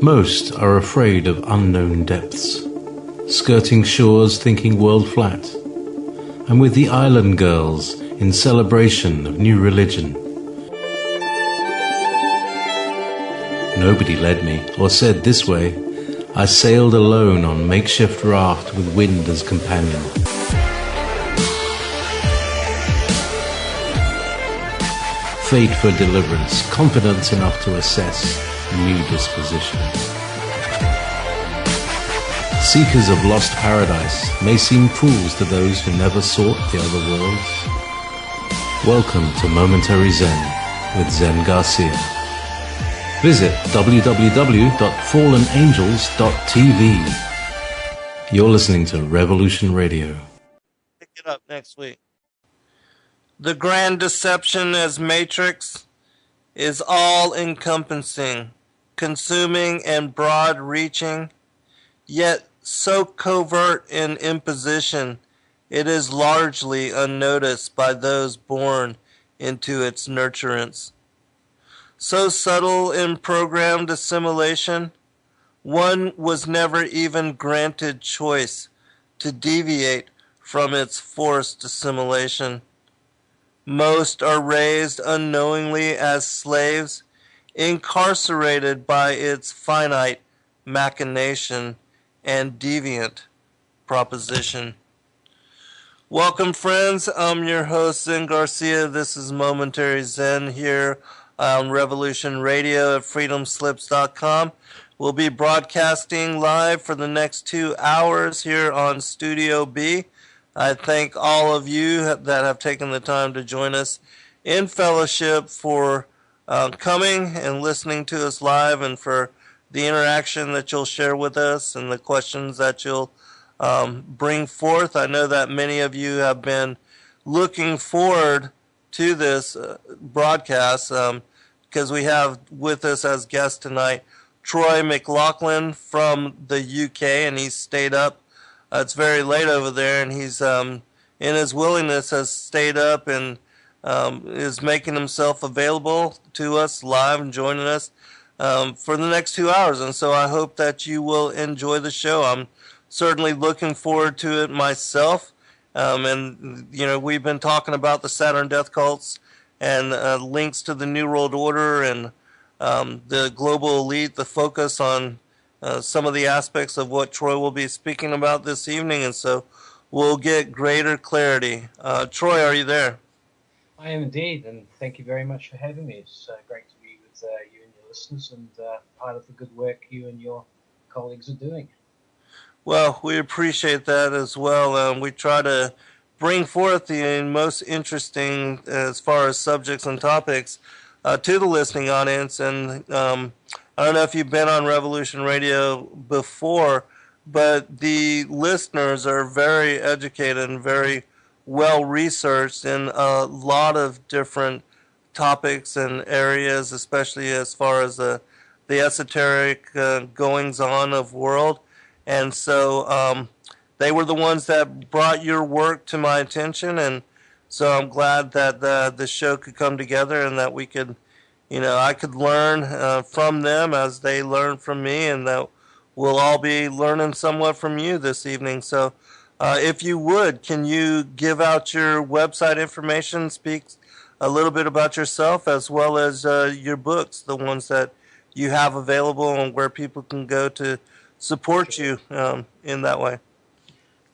Most are afraid of unknown depths, skirting shores thinking world flat. I'm with the island girls in celebration of new religion. Nobody led me or said this way. I sailed alone on makeshift raft with wind as companion. Fate for deliverance, confidence enough to assess new disposition. Seekers of lost paradise may seem fools to those who never sought the other worlds. Welcome to Momentary Zen with Zen Garcia. Visit www.fallenangels.tv. You're listening to Revolution Radio. Pick it up next week. The grand deception as Matrix is all-encompassing, consuming and broad-reaching, yet so covert in imposition, it is largely unnoticed by those born into its nurturance. So subtle in programmed assimilation, one was never even granted choice to deviate from its forced assimilation. Most are raised unknowingly as slaves, incarcerated by its finite machination and deviant proposition. Welcome, friends. I'm your host, Zen Garcia. This is Momentary Zen here on Revolution Radio at freedomslips.com. We'll be broadcasting live for the next 2 hours here on Studio B. I thank all of you that have taken the time to join us in fellowship for coming and listening to us live, and for the interaction that you'll share with us and the questions that you'll bring forth. I know that many of you have been looking forward to this broadcast because we have with us as guest tonight Troy McLachlan from the UK, and he's stayed up. It's very late over there, and he's in his willingness has stayed up and is making himself available to us live and joining us for the next 2 hours. And so I hope that you will enjoy the show. I'm certainly looking forward to it myself. And, you know, we've been talking about the Saturn Death Cults and links to the New World Order and the global elite, the focus on some of the aspects of what Troy will be speaking about this evening, and so we'll get greater clarity. Troy, are you there? I am indeed, and thank you very much for having me. It's great to be with you and your listeners, and part of the good work you and your colleagues are doing. Well, we appreciate that as well. We try to bring forth the most interesting as far as subjects and topics to the listening audience, and I don't know if you've been on Revolution Radio before, but the listeners are very educated and very well researched in a lot of different topics and areas, especially as far as the esoteric goings on of world. And so they were the ones that brought your work to my attention, and so I'm glad that the show could come together and that we could, you know, I could learn from them as they learn from me, and that we'll all be learning somewhat from you this evening. So if you would, can you give out your website information, speak a little bit about yourself, as well as your books, the ones that you have available, and where people can go to support you in that way?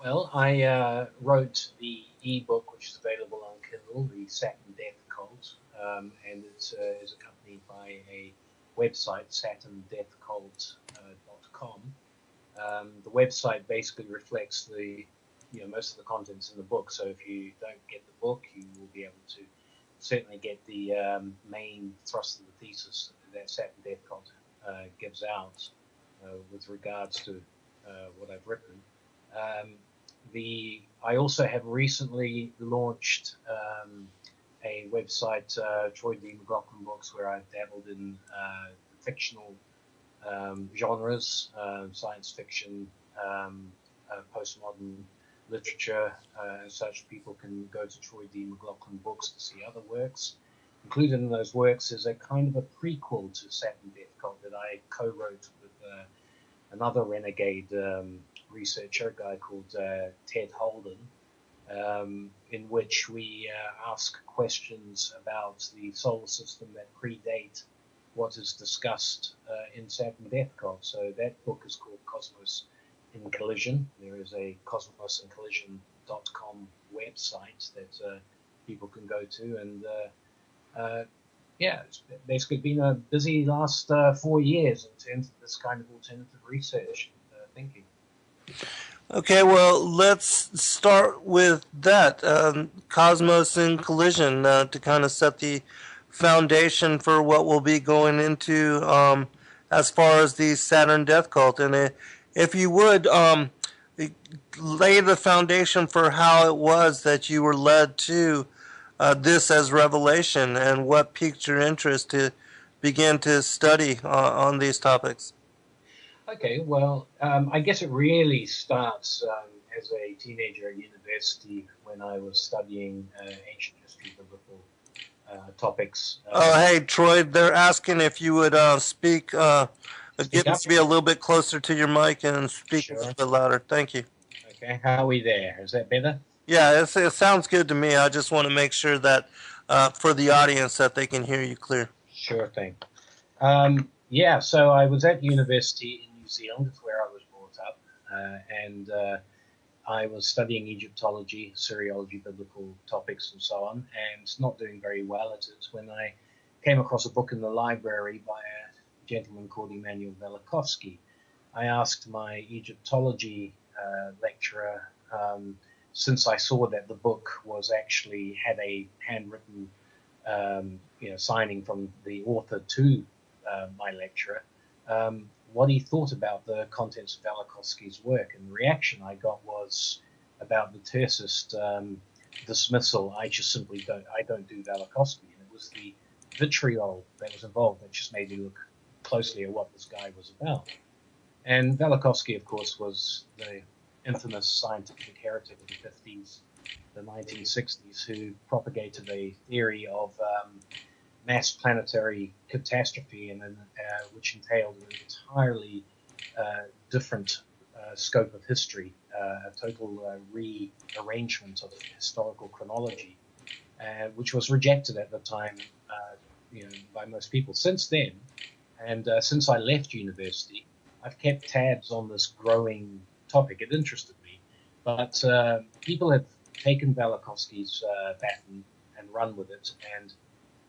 Well, I wrote the ebook, which is available on Kindle, the Saturn Death Cults, and it is accompanied by a website, SaturnDeathCult.com. The website basically reflects most of the contents in the book. So if you don't get the book, you will be able to certainly get the main thrust of the thesis that Saturn Death Cult gives out with regards to what I've written. I also have recently launched a website, Troy McLachlan Books, where I've dabbled in fictional genres, science fiction, postmodern literature, and such. People can go to Troy McLachlan Books to see other works. Included in those works is a kind of a prequel to Saturn Death Cult that I co-wrote with another renegade researcher, a guy called Ted Holden, in which we ask questions about the solar system that predate what is discussed in Saturn Death Cults. So that book is called Cosmos in Collision. There is a cosmosincollision.com website that people can go to, and yeah, it's basically been a busy last 4 years in terms of this kind of alternative research thinking. Okay, well, let's start with that. Cosmos in Collision, to kind of set the foundation for what we'll be going into as far as the Saturn Death Cult. And if you would lay the foundation for how it was that you were led to this as revelation, and what piqued your interest to begin to study on these topics. Okay, well, I guess it really starts as a teenager at university when I was studying ancient history, biblical topics. Oh, hey, Troy, they're asking if you would speak get up? to be a little bit closer to your mic and speak Sure. a little bit louder. Thank you. Okay, how are we there? Is that better? Yeah, it sounds good to me. I just want to make sure that for the audience that they can hear you clear. Sure thing. Yeah, so I was at university in New Zealand, it's where I was brought up, and I was studying Egyptology, Syriology, biblical topics, and so on, and not doing very well at it when I came across a book in the library by a gentleman called Emanuel Velikovsky. I asked my Egyptology lecturer, since I saw that the book was actually had a handwritten signing from the author to my lecturer, what he thought about the contents of Velikovsky's work. And the reaction I got was about the tersist dismissal. I don't do Velikovsky. And it was the vitriol that was involved that just made me look closely at what this guy was about. And Velikovsky, of course, was the infamous scientific heretic of the 50s, the 1960s, who propagated a theory of mass planetary catastrophe, and which entailed an entirely different scope of history, a total rearrangement of historical chronology, which was rejected at the time by most people. Since then, and since I left university, I've kept tabs on this growing topic. It interested me, but people have taken Velikovsky's baton and run with it, and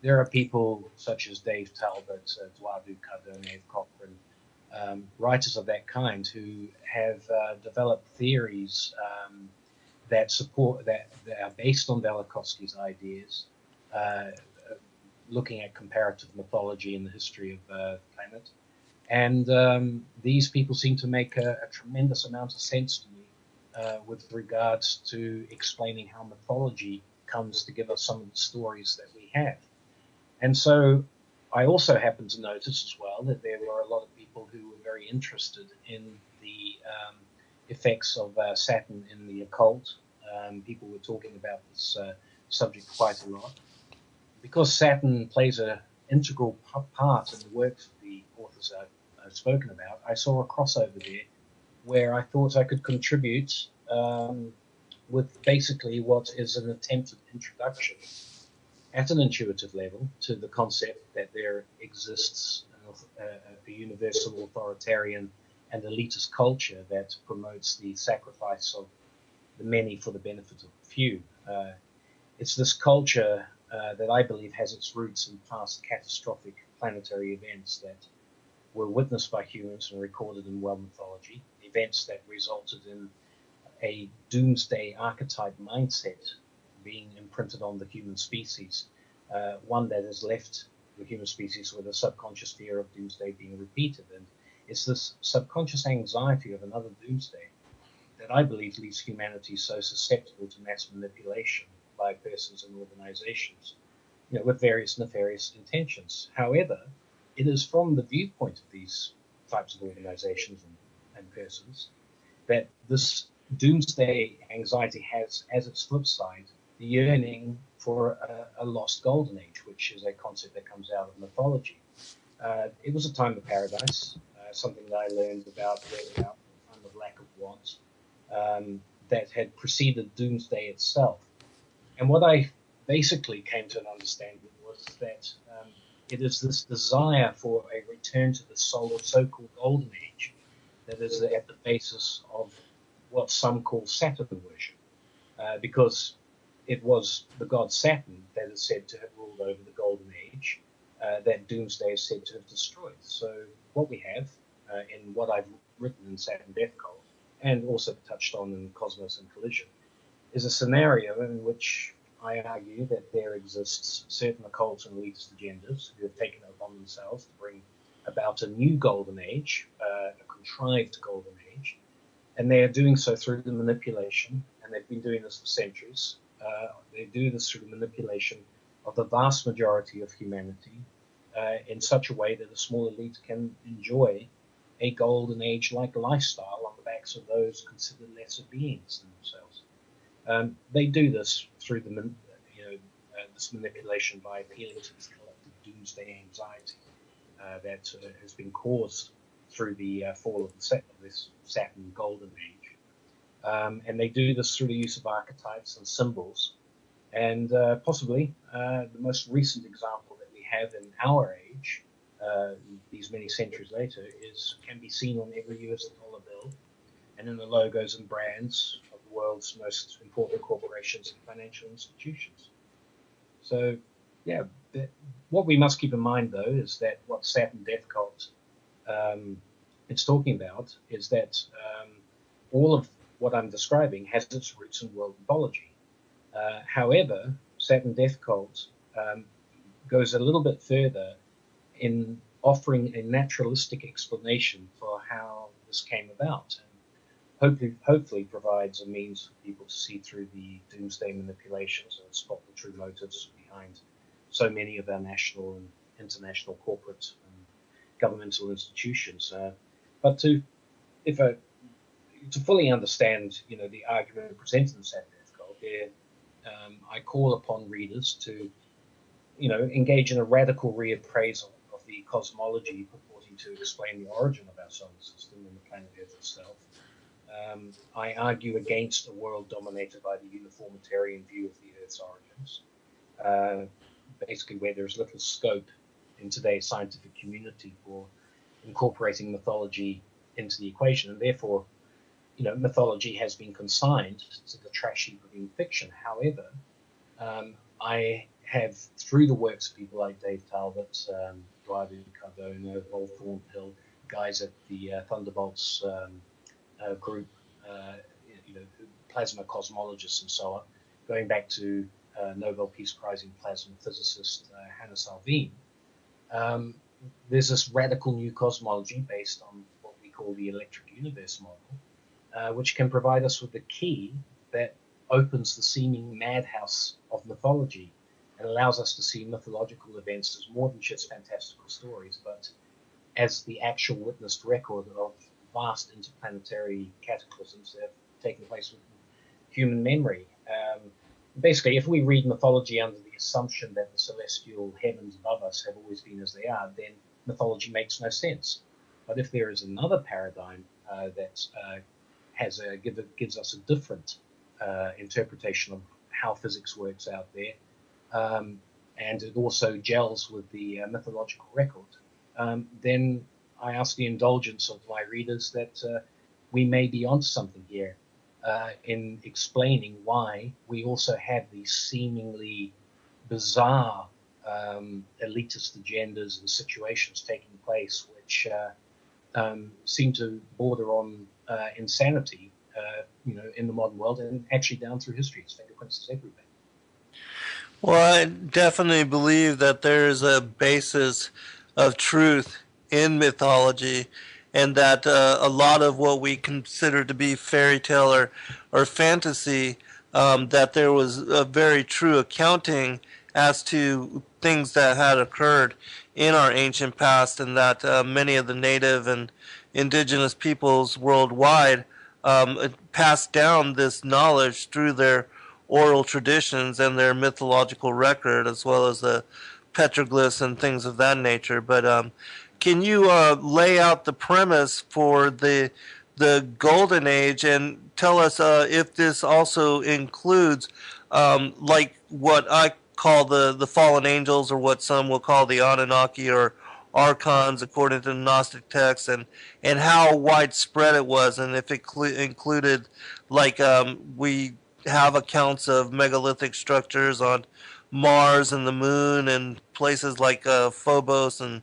there are people such as Dave Talbot, Dwadu Cardone, Cochrane, writers of that kind who have developed theories that are based on Velikovsky's ideas, looking at comparative mythology and the history of the planet. And these people seem to make a tremendous amount of sense to me with regards to explaining how mythology comes to give us some of the stories that we have. And so I also happen to notice as well that there were a lot of people who were very interested in the effects of Saturn in the occult. People were talking about this subject quite a lot. Because Saturn plays an integral part in the works of the authors I've spoken about, I saw a crossover there where I thought I could contribute with basically what is an attempted introduction at an intuitive level to the concept that there exists a universal authoritarian and elitist culture that promotes the sacrifice of the many for the benefit of the few. It's this culture that I believe has its roots in past catastrophic planetary events that were witnessed by humans and recorded in world mythology, events that resulted in a doomsday archetype mindset being imprinted on the human species, one that has left the human species with a subconscious fear of doomsday being repeated. And it's this subconscious anxiety of another doomsday that I believe leaves humanity so susceptible to mass manipulation by persons and organizations, with various nefarious intentions. However, it is from the viewpoint of these types of organizations and persons that this doomsday anxiety has as its flip side the yearning for a lost golden age, which is a concept that comes out of mythology. It was a time of paradise. something that I learned about, read about, time of lack of want, that had preceded Doomsday itself. And what I basically came to an understanding was that it is this desire for a return to the so-called Golden Age that is at the basis of what some call Saturn worship, because it was the god Saturn that is said to have ruled over the Golden Age, that Doomsday is said to have destroyed. So what we have in what I've written in Saturn Death Cult, and also touched on in Cosmos and Collision, is a scenario in which I argue that there exists certain occult and elitist agendas who have taken it upon themselves to bring about a new golden age, a contrived golden age, and they are doing so through the manipulation, and they've been doing this for centuries. They do this through the manipulation of the vast majority of humanity in such a way that a small elite can enjoy a golden age-like lifestyle on the backs of those considered lesser beings than themselves. They do this through the, this manipulation by appealing to this collective doomsday anxiety that has been caused through the fall of this Saturn Golden Age. And they do this through the use of archetypes and symbols. And possibly the most recent example that we have in our age, these many centuries later, can be seen on every US dollar bill and in the logos and brands of the world's most important corporations and financial institutions. So, yeah, what we must keep in mind, though, is that what Saturn Death Cult it's talking about is that all of what I'm describing has its roots in world mythology. However, Saturn Death Cult goes a little bit further in offering a naturalistic explanation for how this came about, and hopefully provides a means for people to see through the doomsday manipulations and spot the true motives behind so many of our national and international corporate and governmental institutions. But to fully understand, the argument presented in Saturn Death Cult, I call upon readers to, engage in a radical reappraisal of the cosmology purporting to explain the origin of our solar system and the planet Earth itself. I argue against a world dominated by the uniformitarian view of the Earth's origins, basically where there's little scope in today's scientific community for incorporating mythology into the equation, and therefore, mythology has been consigned to the trash heap of fiction. However, I have, through the works of people like Dave Talbot, Dwight Cardona, Rolf Thornhill, guys at the Thunderbolts group, plasma cosmologists and so on, going back to Nobel Peace Prizing plasma physicist Hannah Salveen, there's this radical new cosmology based on what we call the electric universe model, which can provide us with the key that opens the seeming madhouse of mythology and allows us to see mythological events as more than just fantastical stories, but as the actual witnessed record of vast interplanetary cataclysms that have taken place with human memory. Basically, if we read mythology under the assumption that the celestial heavens above us have always been as they are, then mythology makes no sense. But if there is another paradigm that gives us a different interpretation of how physics works out there, and it also gels with the mythological record, then I ask the indulgence of my readers that we may be onto something here in explaining why we also have these seemingly bizarre elitist agendas and situations taking place which seem to border on insanity, in the modern world, and actually down through history. Its fingerprints is everywhere. Well, I definitely believe that there is a basis of truth in mythology, and that a lot of what we consider to be fairy tale or fantasy, that there was a very true accounting as to things that had occurred in our ancient past, and that many of the native and indigenous peoples worldwide passed down this knowledge through their oral traditions and their mythological record, as well as the petroglyphs and things of that nature. But can you lay out the premise for the Golden Age and tell us if this also includes like what I call the fallen angels, or what some will call the Anunnaki or archons, according to the Gnostic texts, and how widespread it was, and if it included, like, we have accounts of megalithic structures on Mars and the Moon and places like Phobos and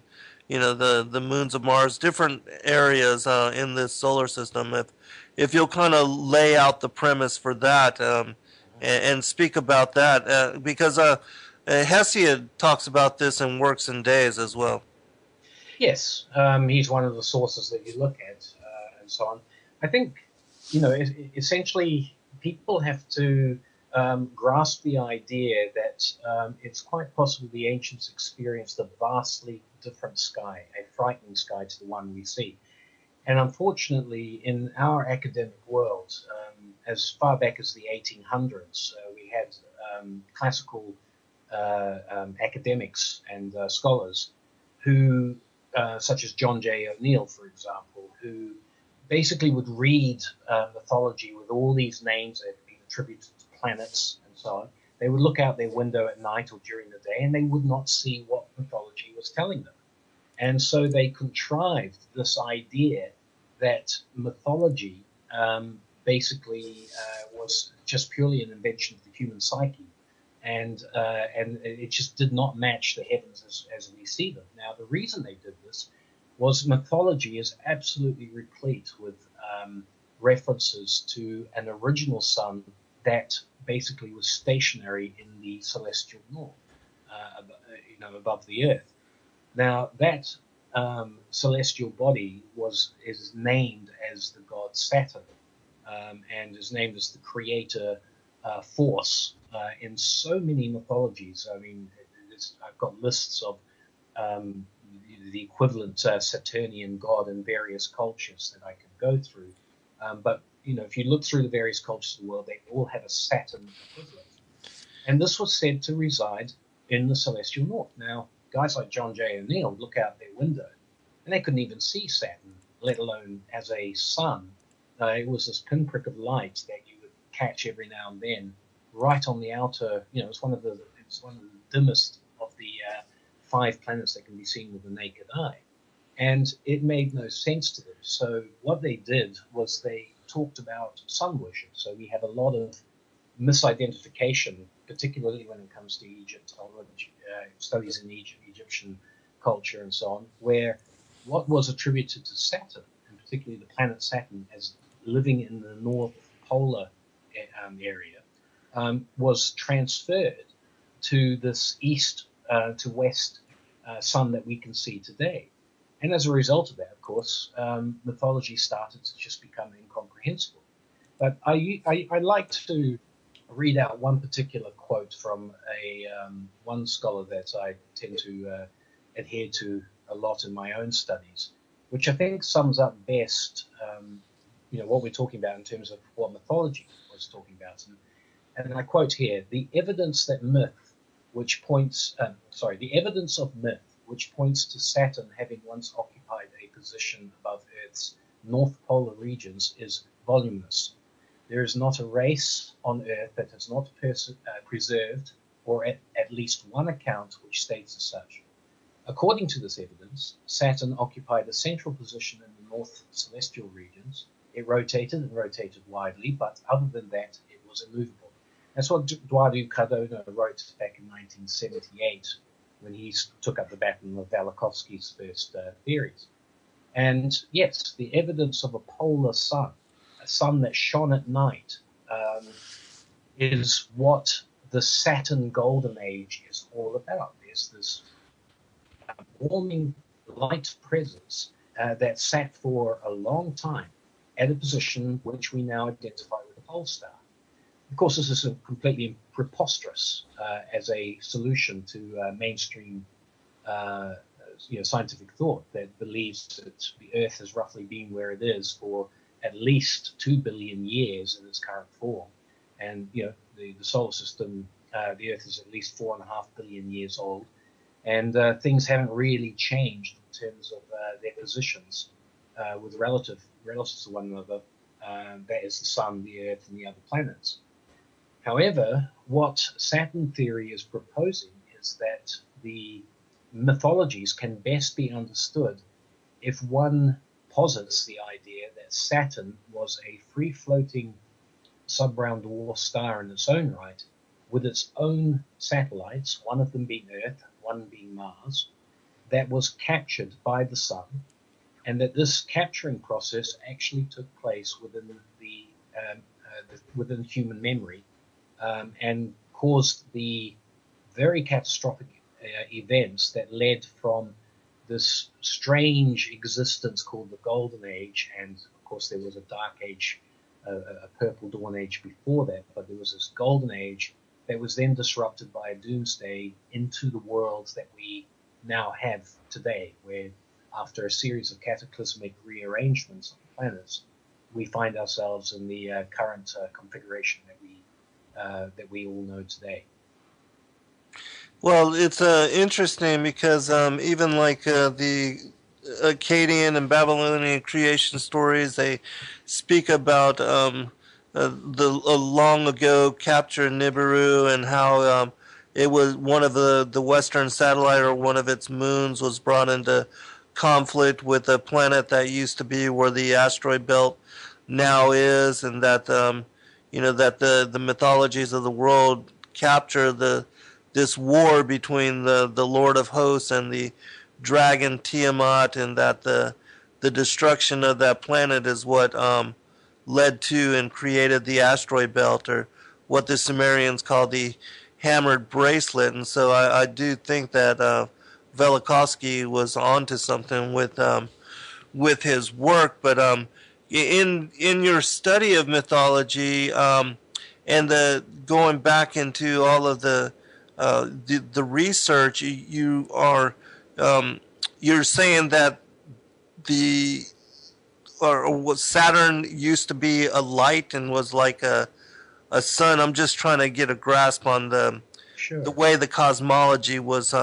the moons of Mars, different areas in this solar system. If you'll kind of lay out the premise for that, and speak about that, because Hesiod talks about this in Works and Days as well. Yes, he's one of the sources that you look at, and so on. I think, essentially people have to grasp the idea that it's quite possible the ancients experienced a vastly different sky, a frightening sky to the one we see. And unfortunately, in our academic world, as far back as the 1800s, we had classical academics and scholars who, such as John J. O'Neill, for example, who basically would read mythology with all these names that had been attributed to planets and so on. They would look out their window at night or during the day, and they would not see what mythology was telling them. And so they contrived this idea that mythology basically was just purely an invention of the human psyche, and it just did not match the heavens as we see them. Now, the reason they did this was mythology is absolutely replete with references to an original sun that basically was stationary in the celestial north, above the earth. Now, that celestial body is named as the god Saturn, and is named as the creator force in so many mythologies. I mean, I've got lists of the equivalent Saturnian god in various cultures that I could go through. But if you look through the various cultures of the world, they all have a Saturn equivalent. And this was said to reside in the celestial north. Now, guys like John J. O'Neill would look out their window, and they couldn't even see Saturn, let alone as a sun. It was this pinprick of light that you would catch every now and then, right on the outer. It's one of the dimmest of the 5 planets that can be seen with the naked eye, and it made no sense to them. So what they did was they talked about sun worship. So we have a lot of misidentification, particularly when it comes to Egypt, studies in Egyptian culture and so on, where what was attributed to Saturn, and particularly the planet Saturn, as living in the North Polar area, was transferred to this east to west sun that we can see today. And as a result of that, of course, mythology started to just become incomprehensible. But I like to read out one particular quote from one scholar that I tend to adhere to a lot in my own studies, which I think sums up best, what we're talking about in terms of what mythology was talking about. And I quote here: "The evidence of myth, which points to Saturn having once occupied a position above Earth's north polar regions is voluminous. There is not a race on Earth that has not preserved, or at least one account which states as such. According to this evidence, Saturn occupied a central position in the north celestial regions. It rotated and rotated widely, but other than that, it was immovable." That's what Eduardo Cardona wrote back in 1978 when he took up the baton of Velikovsky's first theories. And yes, the evidence of a polar sun, a sun that shone at night, is what the Saturn Golden Age is all about. There's this warming light presence that sat for a long time at a position which we now identify with the pole star. Of course, this is completely preposterous as a solution to mainstream scientific thought that believes that the Earth has roughly been where it is for at least 2 billion years in its current form. And, the solar system, the Earth is at least 4.5 billion years old. And things haven't really changed terms of their positions with relatives to one another. That is the Sun, the Earth, and the other planets. However, what Saturn theory is proposing is that the mythologies can best be understood if one posits the idea that Saturn was a free-floating sub-brown dwarf star in its own right, with its own satellites, one of them being Earth, one being Mars, that was captured by the Sun, and that this capturing process actually took place within human memory, and caused the very catastrophic events that led from this strange existence called the Golden Age, and of course there was a Dark Age, a Purple Dawn Age before that, but there was this Golden Age that was then disrupted by a doomsday into the worlds that we now have today, where after a series of cataclysmic rearrangements of the planets, we find ourselves in the current configuration that we all know today. Well, it's interesting because even like the Akkadian and Babylonian creation stories, they speak about the long ago capture Nibiru and how it was one of the Western satellite or one of its moons was brought into conflict with a planet that used to be where the asteroid belt now is, and that that the mythologies of the world capture this war between the Lord of Hosts and the dragon Tiamat, and that the destruction of that planet is what led to and created the asteroid belt, or what the Sumerians call the hammered bracelet. And so I do think that Velikovsky was onto something with his work. But in your study of mythology, and the going back into all of the research, you're saying that the or Saturn used to be a light and was like a sun. I'm just trying to get a grasp on the way the cosmology was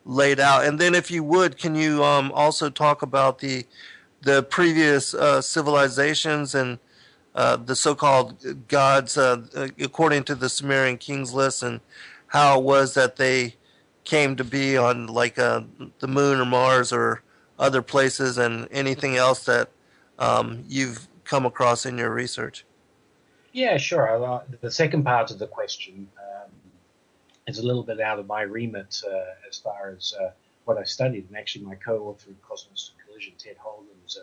laid out. And then, if you would, can you also talk about the previous civilizations and the so-called gods, according to the Sumerian kings list, and how it was that they came to be on like the moon or Mars or other places, and anything else that you've come across in your research? Yeah, sure. The second part of the question is a little bit out of my remit as far as what I studied, and actually my co-author in Cosmos to Collision, Ted Holden, is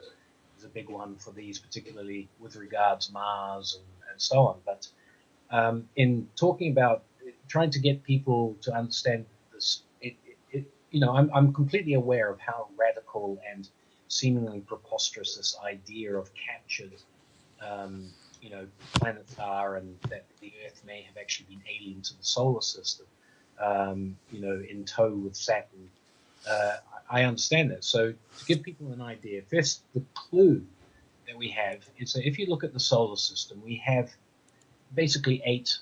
a big one for these, particularly with regards Mars and so on. But in talking about trying to get people to understand this, I'm completely aware of how radical and seemingly preposterous this idea of captured, planets are, and that the Earth may have actually been alien to the solar system, in tow with Saturn. I understand that. So to give people an idea, first, the clue that we have is that if you look at the solar system, we have basically 8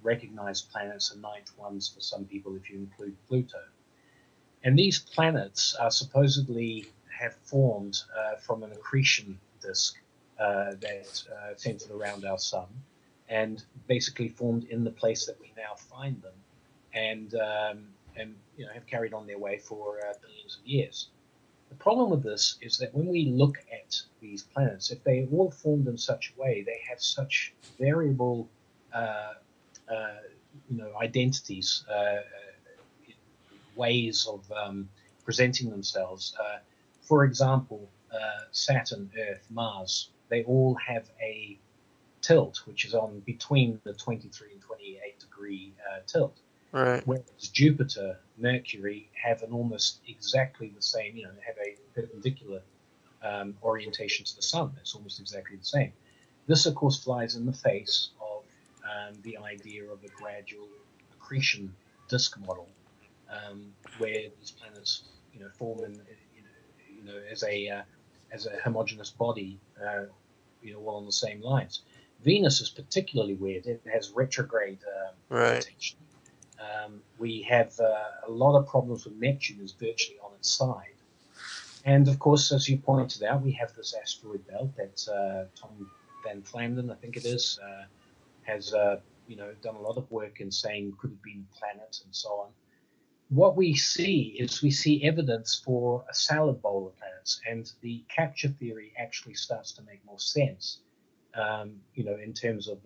recognized planets and 9th ones for some people if you include Pluto. And these planets are supposedly have formed from an accretion disk that centered around our sun, and basically formed in the place that we now find them, and have carried on their way for billions of years. The problem with this is that when we look at these planets, if they all formed in such a way, they have such variable identities, ways of presenting themselves. For example, Saturn, Earth, Mars, they all have a tilt, which is on between the 23 and 28 degree tilt. Right. Whereas Jupiter, Mercury have an almost exactly the same, have a perpendicular orientation to the sun. It's almost exactly the same. This, of course, flies in the face of the idea of a gradual accretion disk model, where these planets, form in, as a homogeneous body, all on the same lines. Venus is particularly weird. It has retrograde rotation. We have a lot of problems with Neptune, is virtually on its side. And of course, as you pointed out, we have this asteroid belt that Tom Van Flandern, I think it is, has done a lot of work in saying could have been a planet and so on. What we see evidence for a salad bowl of planets, and the capture theory actually starts to make more sense. In terms of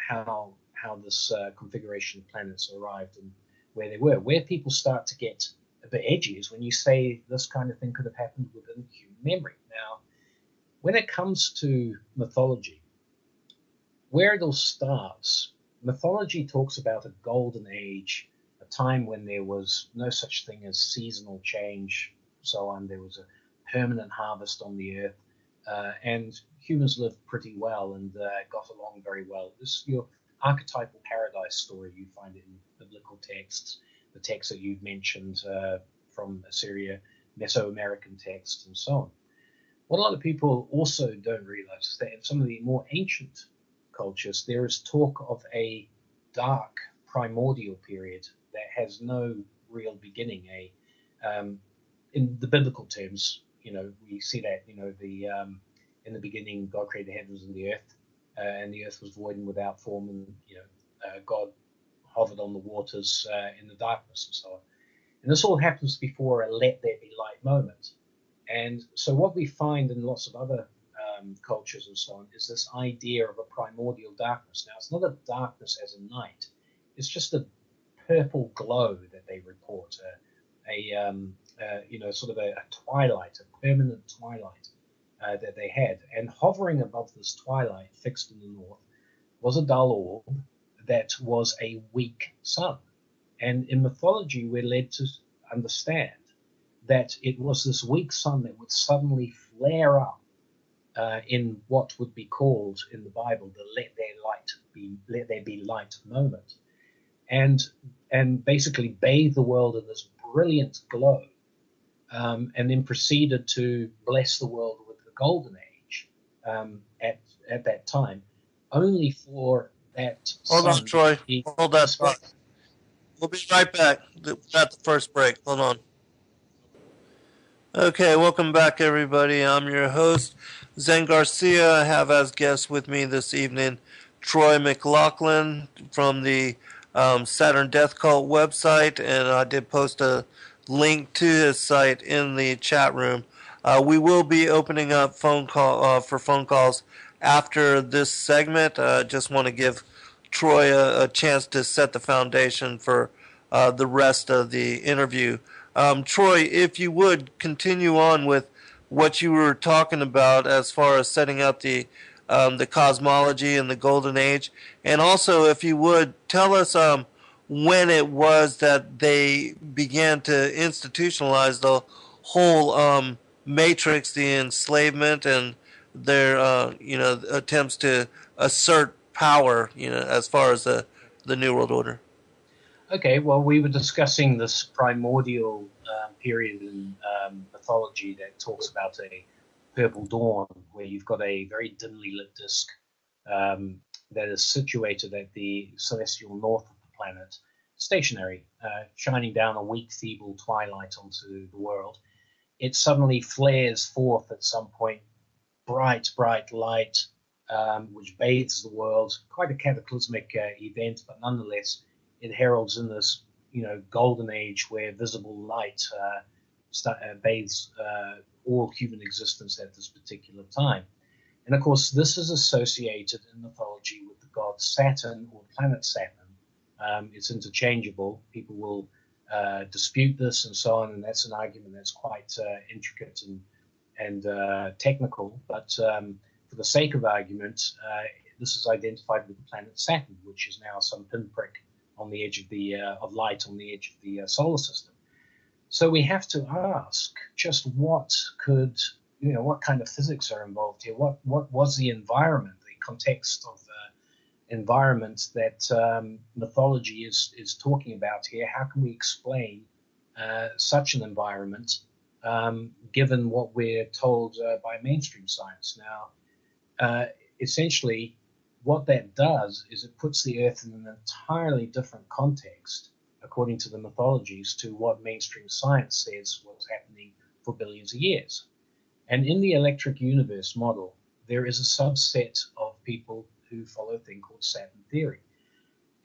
how this configuration of planets arrived and where they were. Where people start to get a bit edgy is when you say this kind of thing could have happened within human memory. Now, when it comes to mythology, where it all starts, mythology talks about a golden age, a time when there was no such thing as seasonal change, so on. There was a permanent harvest on the earth, and humans lived pretty well and got along very well. This is your archetypal paradise story. You find it in biblical texts, the texts that you've mentioned from Assyria, Mesoamerican texts, and so on. What a lot of people also don't realize is that in some of the more ancient cultures, there is talk of a dark primordial period that has no real beginning. In the biblical terms, we see that in the beginning God created the heavens and the earth, and the earth was void and without form, and God hovered on the waters in the darkness and so on. And this all happens before a let there be light moment. And so what we find in lots of other cultures and so on is this idea of a primordial darkness. Now, it's not a darkness as a night. It's just a purple glow that they report, sort of a twilight, a permanent twilight that they had. And hovering above this twilight, fixed in the north, was a dull orb that was a weak sun. And in mythology, we're led to understand that it was this weak sun that would suddenly flare up in what would be called in the Bible the let there be light moment, and basically bathe the world in this brilliant glow, and then proceeded to bless the world with the golden age at that time, only for that Hold on, sun Troy. to be Hold that dispersed. thought. We'll be right back. At the first break. Hold on. Okay, welcome back, everybody. I'm your host, Zen Garcia. I have as guest with me this evening Troy McLachlan from the Saturn Death Cult website, and I did post a link to his site in the chat room. We will be opening up for phone calls after this segment. Just want to give Troy a chance to set the foundation for the rest of the interview. Troy, if you would continue on with what you were talking about as far as setting up the cosmology and the golden age, and also if you would tell us when it was that they began to institutionalize the whole matrix, the enslavement, and their attempts to assert power, as far as the New World Order. Okay, well, we were discussing this primordial period in mythology that talks about a purple dawn, where you've got a very dimly lit disk that is situated at the celestial north of the planet, stationary, shining down a weak, feeble twilight onto the world. It suddenly flares forth at some point, bright, bright light, which bathes the world. Quite a cataclysmic event, but nonetheless, it heralds in this, golden age where visible light bathes all human existence at this particular time. And of course, this is associated in mythology with the god Saturn or planet Saturn. It's interchangeable. People will dispute this and so on, and that's an argument that's quite intricate and technical. But for the sake of argument, this is identified with the planet Saturn, which is now some pinprick on the edge of the of light on the edge of the solar system. So we have to ask just what kind of physics are involved here? What was the environment, the context of the environment that mythology is talking about here? How can we explain such an environment given what we're told by mainstream science? Now, essentially, what that does is it puts the Earth in an entirely different context, according to the mythologies, to what mainstream science says was happening for billions of years. And in the electric universe model, there is a subset of people who follow a thing called Saturn theory.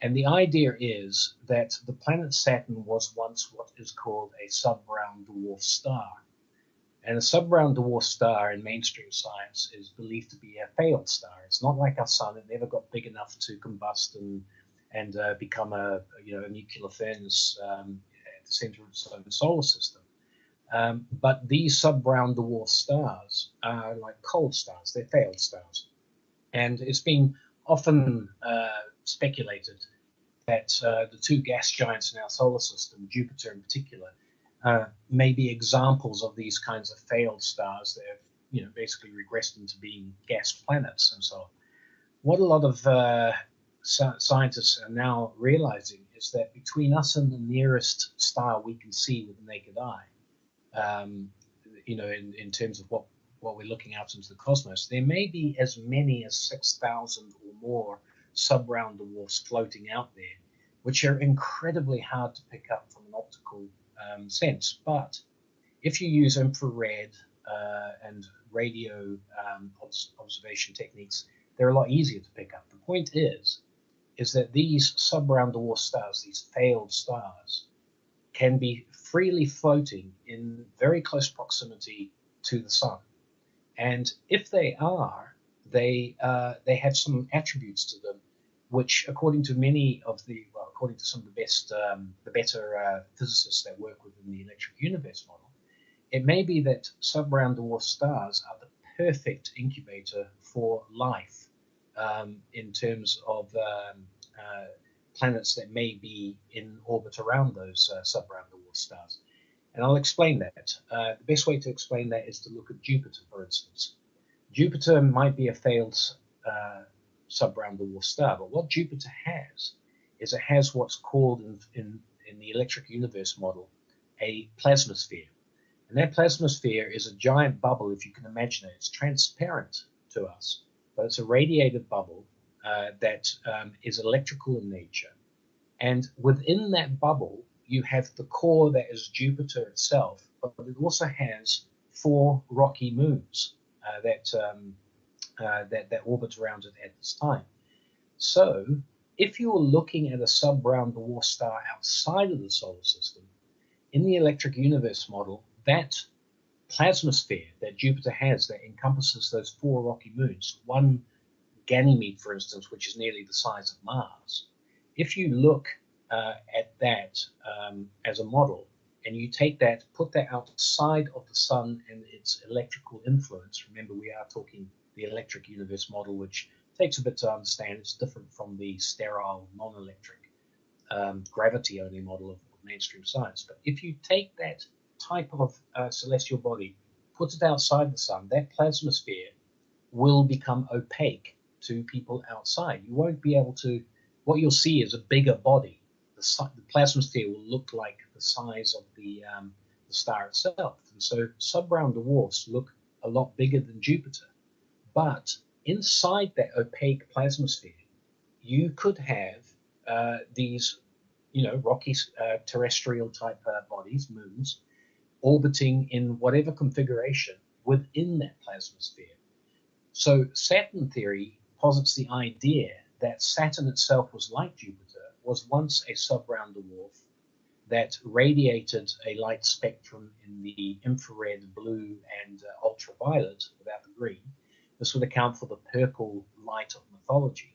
And the idea is that the planet Saturn was once what is called a sub-brown dwarf star. And a sub-brown dwarf star in mainstream science is believed to be a failed star. It's not like our sun. It never got big enough to combust and become a nuclear furnace at the center of its own solar system. But these sub-brown dwarf stars are like cold stars. They're failed stars. And it's been often speculated that the two gas giants in our solar system, Jupiter in particular, may be examples of these kinds of failed stars that have, basically regressed into being gas planets and so on. What a lot of scientists are now realizing is that between us and the nearest star we can see with the naked eye, in terms of what we're looking out into the cosmos, there may be as many as 6,000 or more sub-brown dwarfs floating out there, which are incredibly hard to pick up from an optical sense. But if you use infrared and radio observation techniques, they're a lot easier to pick up. The point is that these sub-brown dwarf stars, these failed stars, can be freely floating in very close proximity to the sun. And if they are, they have some attributes to them, which, according to some of the better physicists that work within the electric universe model, it may be that sub-brown dwarf stars are the perfect incubator for life in terms of planets that may be in orbit around those sub-brown dwarf stars. And I'll explain that. The best way to explain that is to look at Jupiter, for instance. Jupiter might be a failed sub-brown dwarf star, but what Jupiter has is it has what's called in the electric universe model a plasmasphere. And that plasmasphere is a giant bubble, if you can imagine it. It's transparent to us, but it's a radiated bubble that is electrical in nature. And within that bubble, you have the core that is Jupiter itself, but it also has 4 rocky moons that orbit around it at this time. So if you're looking at a sub-brown dwarf star outside of the solar system, in the electric universe model, that plasmasphere that Jupiter has that encompasses those 4 rocky moons, one Ganymede, for instance, which is nearly the size of Mars, if you look at that as a model, and you take that, put that outside of the sun and its electrical influence. Remember, we are talking the electric universe model, which takes a bit to understand. It's different from the sterile, non-electric, gravity-only model of mainstream science. But if you take that type of celestial body, put it outside the sun, that plasmasphere will become opaque to people outside. You won't be able to, what you'll see is a bigger body. The plasmasphere will look like the size of the star itself. And so sub-brown dwarfs look a lot bigger than Jupiter. But inside that opaque plasmasphere, you could have these, rocky terrestrial type bodies, moons, orbiting in whatever configuration within that plasmasphere. So Saturn theory posits the idea that Saturn itself was like Jupiter, was once a sub-brown dwarf that radiated a light spectrum in the infrared, blue, and ultraviolet without the green. This would account for the purple light of mythology.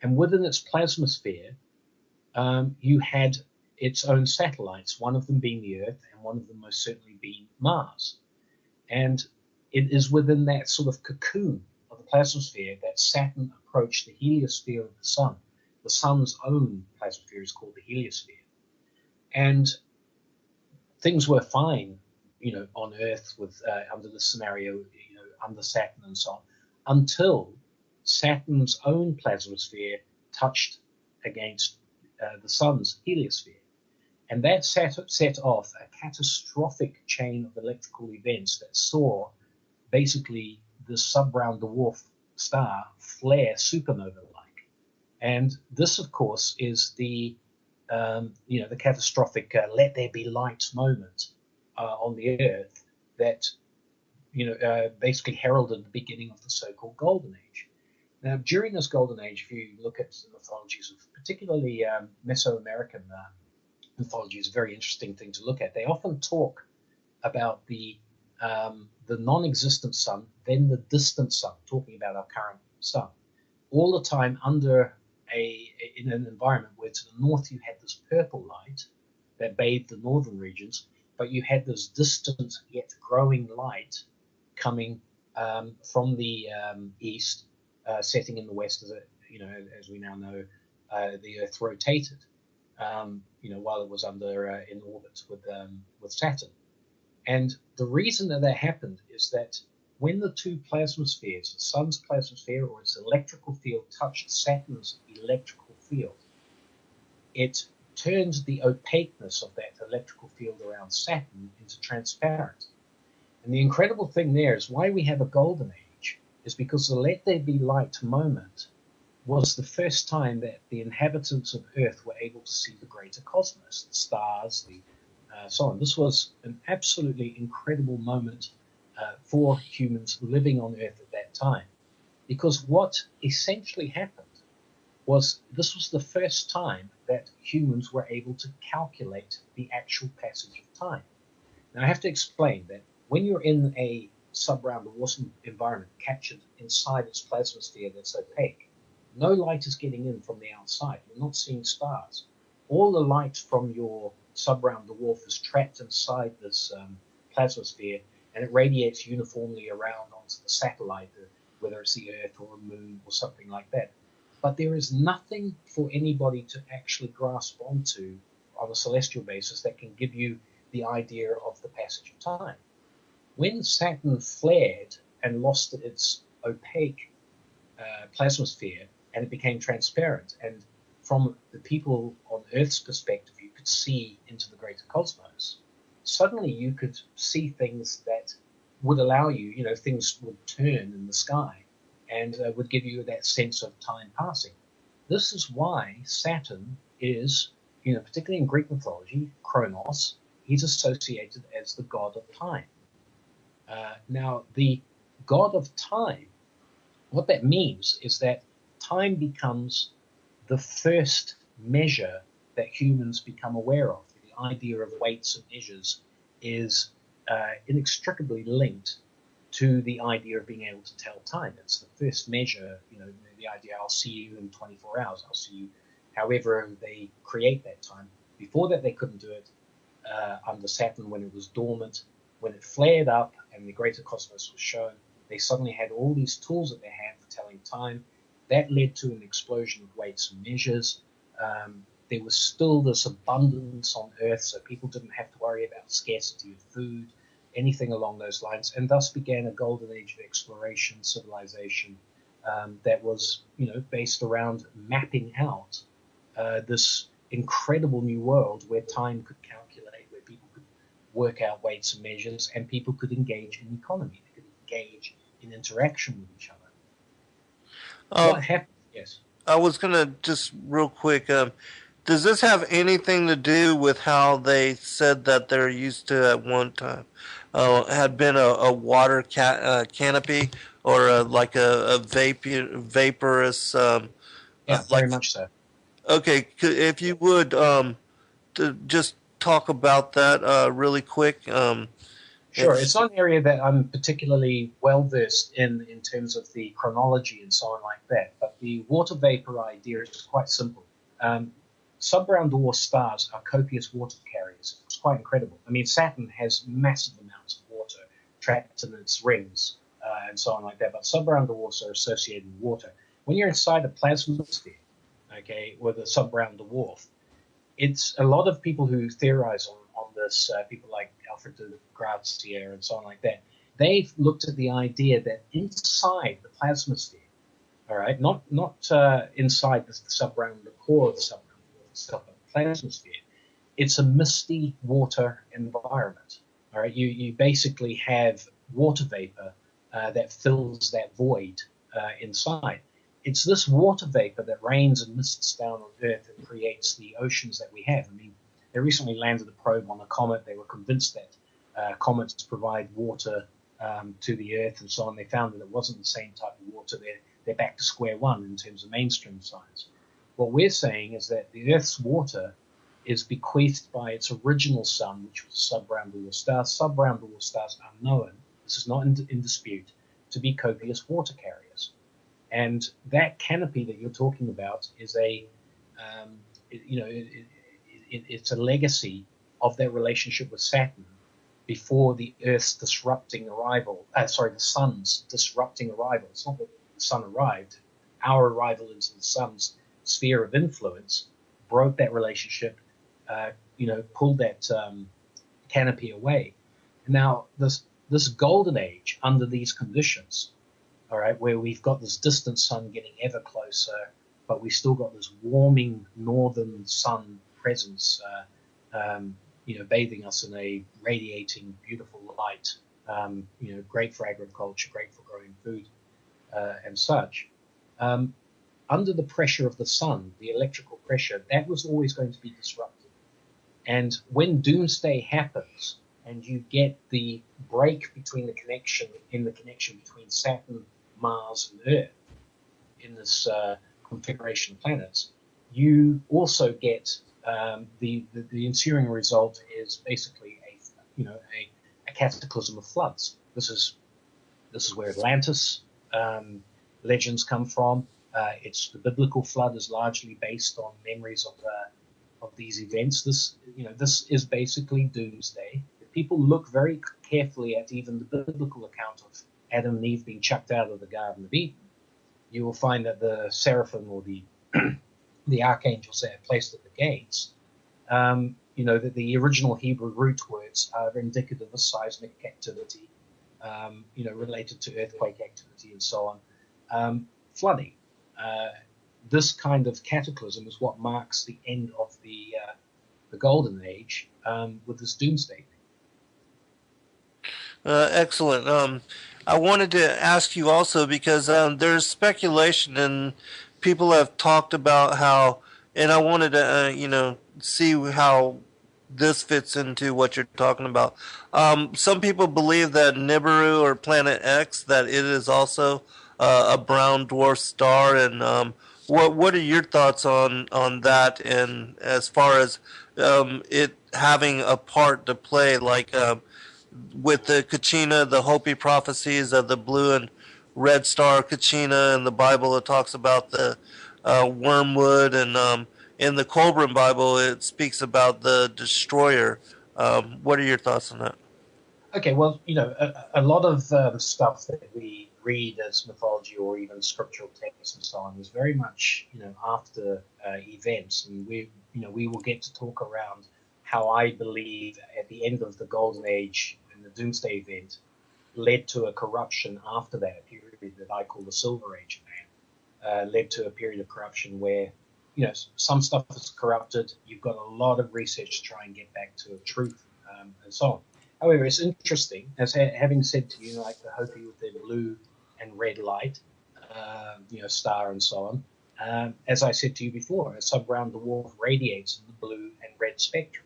And within its plasmasphere, you had its own satellites, one of them being the Earth, and one of them most certainly being Mars. And it is within that sort of cocoon of the plasmasphere that Saturn approached the heliosphere of the Sun. The Sun's own plasmasphere is called the heliosphere. And things were fine, on Earth with under this scenario, under Saturn and so on, until Saturn's own plasmasphere touched against the Sun's heliosphere. And that set off a catastrophic chain of electrical events that saw basically the sub-brown dwarf star flare supernova-like. And this, of course, is the catastrophic "let there be light" moment on the Earth, that basically heralded the beginning of the so-called Golden Age. Now, during this Golden Age, if you look at the mythologies of particularly Mesoamerican mythology, is a very interesting thing to look at. They often talk about the non-existent sun, then the distant sun, talking about our current sun, all the time in an environment where to the north you had this purple light that bathed the northern regions, but you had this distant yet growing light coming from the east, setting in the west. As we now know, the Earth rotated, while it was in orbit with Saturn. And the reason that happened is that when the two plasmaspheres, the sun's plasmasphere or its electrical field, touched Saturn's electrical field, it turned the opaqueness of that electrical field around Saturn into transparent. And the incredible thing there is why we have a golden age is because the let there be light moment was the first time that the inhabitants of Earth were able to see the greater cosmos, the stars, so on. This was an absolutely incredible moment for humans living on Earth at that time. Because what essentially happened was this was the first time that humans were able to calculate the actual passage of time. Now, I have to explain that when you're in a sub-round dwarf environment captured inside its plasmasphere that's opaque, no light is getting in from the outside. You're not seeing stars. All the light from your sub-round dwarf is trapped inside this plasmasphere, and it radiates uniformly around onto the satellite, whether it's the Earth or a moon or something like that. But there is nothing for anybody to actually grasp onto on a celestial basis that can give you the idea of the passage of time. When Saturn flared and lost its opaque plasmasphere and it became transparent, and from the people on Earth's perspective, you could see into the greater cosmos, suddenly you could see things that would allow you, things would turn in the sky and would give you that sense of time passing. This is why Saturn is, particularly in Greek mythology, Kronos, he's associated as the god of time. Now, the god of time, what that means is that time becomes the first measure that humans become aware of. The idea of weights and measures is inextricably linked to the idea of being able to tell time. It's the first measure, the idea, I'll see you in 24 hours, I'll see you however they create that time. Before that, they couldn't do it under Saturn when it was dormant. When it flared up and the greater cosmos was shown, they suddenly had all these tools that they had for telling time. That led to an explosion of weights and measures. There was still this abundance on Earth, so people didn't have to worry about scarcity of food, anything along those lines, and thus began a golden age of exploration, civilization, that was, based around mapping out this incredible new world where time could calculate, where people could work out weights and measures, and people could engage in economy, they could engage in interaction with each other. What happened? Yes. I was going to just real quick, does this have anything to do with how they said that there used to at one time had been a water canopy or like a vaporous? Yeah, very much so. Okay, if you would to just talk about that really quick. Sure, it's not an area that I'm particularly well versed in terms of the chronology and so on like that. But the water vapor idea is quite simple. Sub-round dwarf stars are copious water carriers. It's quite incredible. I mean, Saturn has massive amounts of water trapped in its rings and so on like that. But sub-round dwarfs are associated with water. When you're inside a plasmasphere, okay, with a sub-round dwarf, it's a lot of people who theorize on this, people like Alfred de Grazier and so on like that, they've looked at the idea that inside the plasmasphere, all right, not inside the sub-round, the core of the sub-round itself, but the plasmasphere, it's a misty water environment. All right, you basically have water vapor that fills that void inside. It's this water vapor that rains and mists down on Earth and creates the oceans that we have. I mean, they recently landed a probe on a comet. They were convinced that comets provide water to the Earth and so on. They found that it wasn't the same type of water. They're back to square one in terms of mainstream science. What we're saying is that the Earth's water is bequeathed by its original sun, which was a sub-brown dwarf star. Sub-brown dwarf stars are known, this is not in dispute, to be copious water carriers. And that canopy that you're talking about is it's a legacy of that relationship with Saturn before the Earth's disrupting arrival. The sun's disrupting arrival. It's not that the sun arrived. Our arrival into the sun's sphere of influence broke that relationship, pulled that canopy away. And now this golden age under these conditions, all right, where we've got this distant sun getting ever closer, but we still got this warming northern sun presence, bathing us in a radiating, beautiful light, great for agriculture, great for growing food, and such. Under the pressure of the sun, the electrical pressure, that was always going to be disrupted. And when doomsday happens, and you get the break between the connection between Saturn, Mars, and Earth in this configuration of planets, you also get the ensuing result is basically a cataclysm of floods. This is where Atlantis legends come from. It's the biblical flood is largely based on memories of these events. This is basically doomsday. If people look very carefully at even the biblical account of Adam and Eve being chucked out of the Garden of Eden, you will find that the seraphim or the archangels that are placed at the gates, that the original Hebrew root words are indicative of seismic activity, related to earthquake activity and so on, flooding. This kind of cataclysm is what marks the end of the golden age with this doomsday. Excellent. I wanted to ask you also because there's speculation and people have talked about how, and I wanted to see how this fits into what you're talking about. Some people believe that Nibiru or Planet X, that it is also a brown dwarf star, and what are your thoughts on that, and as far as it having a part to play, like with the Kachina, the Hopi prophecies of the blue and red star Kachina in the Bible, it talks about the wormwood, and in the Colburn Bible it speaks about the destroyer. What are your thoughts on that? Okay, well, a lot of stuff that we read as mythology or even scriptural texts and so on is very much, after events, and we will get to talk around how I believe at the end of the Golden Age and the Doomsday event led to a corruption after that, a period that I call the Silver Age of Man, led to a period of corruption where, some stuff is corrupted. You've got a lot of research to try and get back to truth and so on. However, it's interesting, as having said to you, like the Hopi with their blue and red light, star and so on. As I said to you before, a sub-brown dwarf radiates in the blue and red spectrum.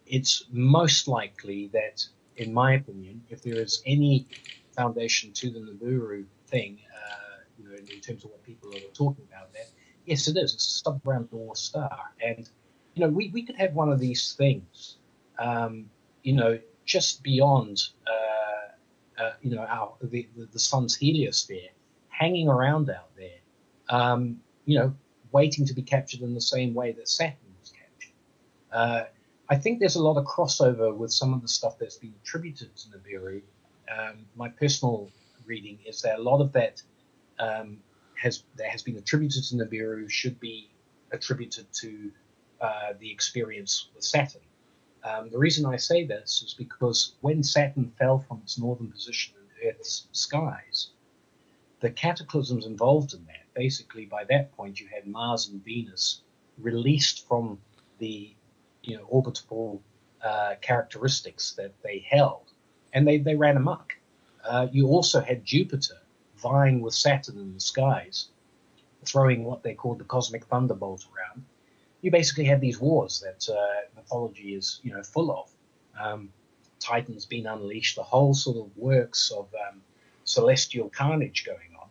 It's most likely that, in my opinion, if there is any foundation to the Nibiru thing, in terms of what people are talking about there, yes, it is. It's a sub-brown dwarf star. And, we could have one of these things, just beyond, the sun's heliosphere, hanging around out there, waiting to be captured in the same way that Saturn was captured. I think there's a lot of crossover with some of the stuff that's been attributed to Nibiru. My personal reading is that a lot of that has been attributed to Nibiru should be attributed to the experience with Saturn. The reason I say this is because when Saturn fell from its northern position in Earth's skies, the cataclysms involved in that, basically by that point you had Mars and Venus released from the orbital characteristics that they held, and they ran amok. You also had Jupiter vying with Saturn in the skies, throwing what they called the cosmic thunderbolt around. You basically had these wars that mythology is full of. Titan's been unleashed, the whole sort of works of celestial carnage going on.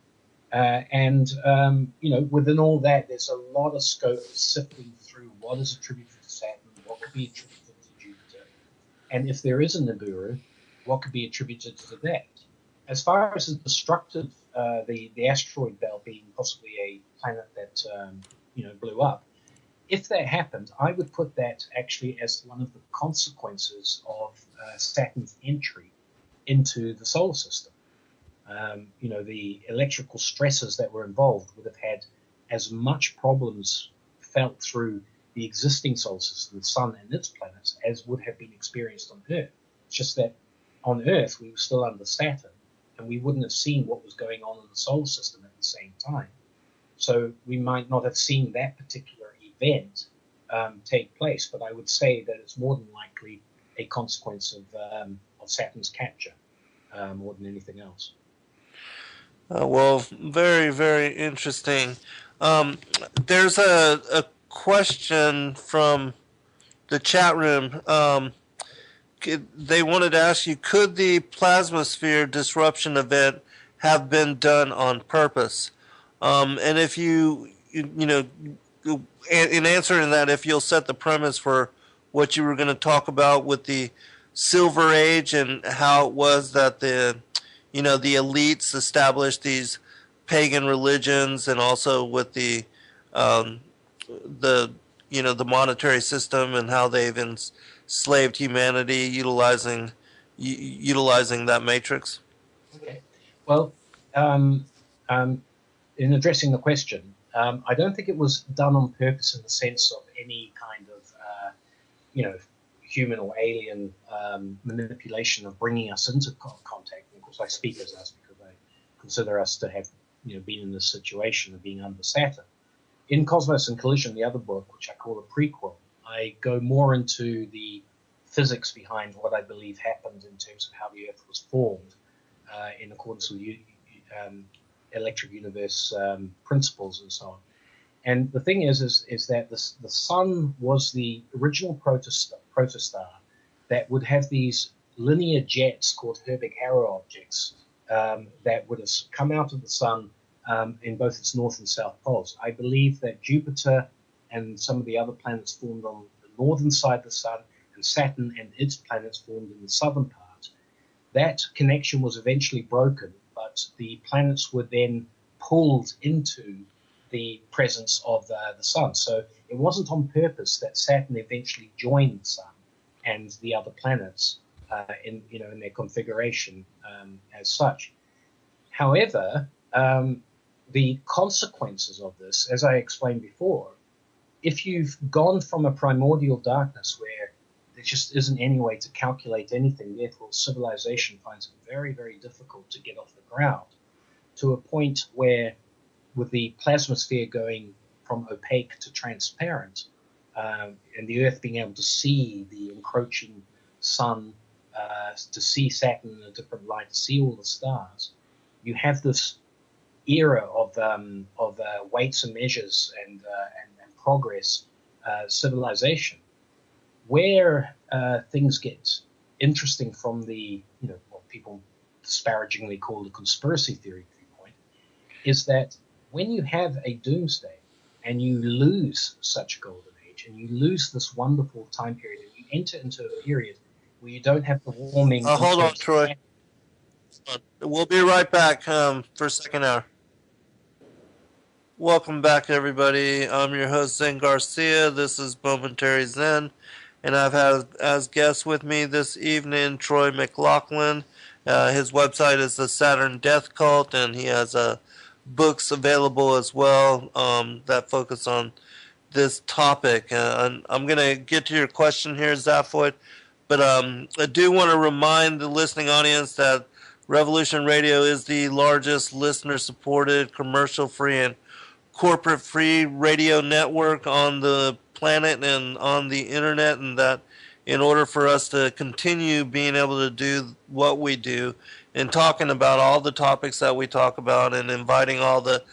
Within all that, there's a lot of scope sifting through what is attributed to Saturn, what could be attributed to Jupiter, and if there is a Nibiru, what could be attributed to that. As far as the destructive, the asteroid belt being possibly a planet that blew up, if that happened, I would put that actually as one of the consequences of Saturn's entry into the solar system. The electrical stresses that were involved would have had as much problems felt through the existing solar system, the Sun and its planets, as would have been experienced on Earth. It's just that on Earth we were still under Saturn, and we wouldn't have seen what was going on in the solar system at the same time. So we might not have seen that particular event take place, but I would say that it's more than likely a consequence of Saturn's capture more than anything else. Well, very, very interesting. There's a question from the chat room. They wanted to ask you, could the plasmasphere disruption event have been done on purpose? And if in answering that, if you'll set the premise for what you were going to talk about with the Silver Age and how it was that the elites established these pagan religions, and also with the monetary system and how they've enslaved humanity utilizing that matrix. Okay. Well, in addressing the question, I don't think it was done on purpose in the sense of any kind of human or alien manipulation of bringing us into contact. And of course, I speak as us because I consider us to have been in this situation of being under Saturn. In Cosmos and Collision, the other book, which I call a prequel, I go more into the physics behind what I believe happened in terms of how the Earth was formed in accordance with electric universe principles and so on. And the thing is that the Sun was the original protostar that would have these linear jets called Herbig-Haro objects that would have come out of the Sun in both its north and south poles. I believe that Jupiter and some of the other planets formed on the northern side of the Sun, and Saturn and its planets formed in the southern part. That connection was eventually broken, but the planets were then pulled into the presence of the Sun. So it wasn't on purpose that Saturn eventually joined the Sun and the other planets in their configuration as such. However, the consequences of this, as I explained before, if you've gone from a primordial darkness where there just isn't any way to calculate anything, therefore civilization finds it very, very difficult to get off the ground, to a point where, with the plasmasphere going from opaque to transparent, and the Earth being able to see the encroaching Sun, to see Saturn in a different light, to see all the stars, you have this era of weights and measures and progress, civilization, where things get interesting from the what people disparagingly call the conspiracy theory viewpoint, is that when you have a doomsday and you lose such a golden age and you lose this wonderful time period and you enter into a period where you don't have the warming. Hold on, Troy. We'll be right back for second hour. Welcome back, everybody. I'm your host, Zen Garcia. This is Momentary Zen, and I've had as guests with me this evening Troy McLachlan. His website is the Saturn Death Cult, and he has books available as well that focus on this topic. And I'm going to get to your question here, Zaphoid, but I do want to remind the listening audience that Revolution Radio is the largest listener-supported, commercial-free, and corporate-free radio network on the planet and on the internet, and that in order for us to continue being able to do what we do and talking about all the topics that we talk about and inviting all the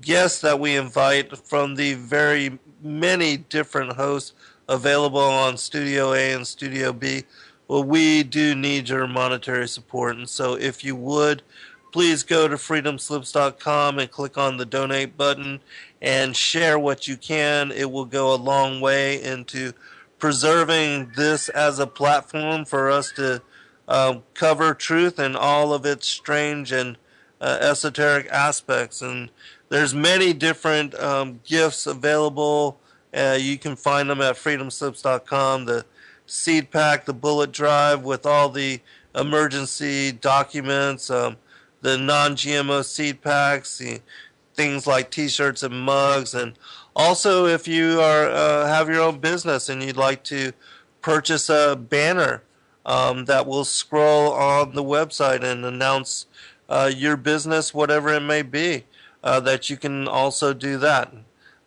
guests that we invite from the very many different hosts available on Studio A and Studio B, well, we do need your monetary support. And so if you would, please go to freedomslips.com and click on the donate button and share what you can. It will go a long way into preserving this as a platform for us to cover truth and all of its strange and esoteric aspects. And there's many different gifts available. You can find them at freedomslips.com. The seed pack, the bullet drive with all the emergency documents, the non-GMO seed packs, the things like t-shirts and mugs. And also, if you are have your own business and you'd like to purchase a banner that will scroll on the website and announce your business, whatever it may be, that you can also do that.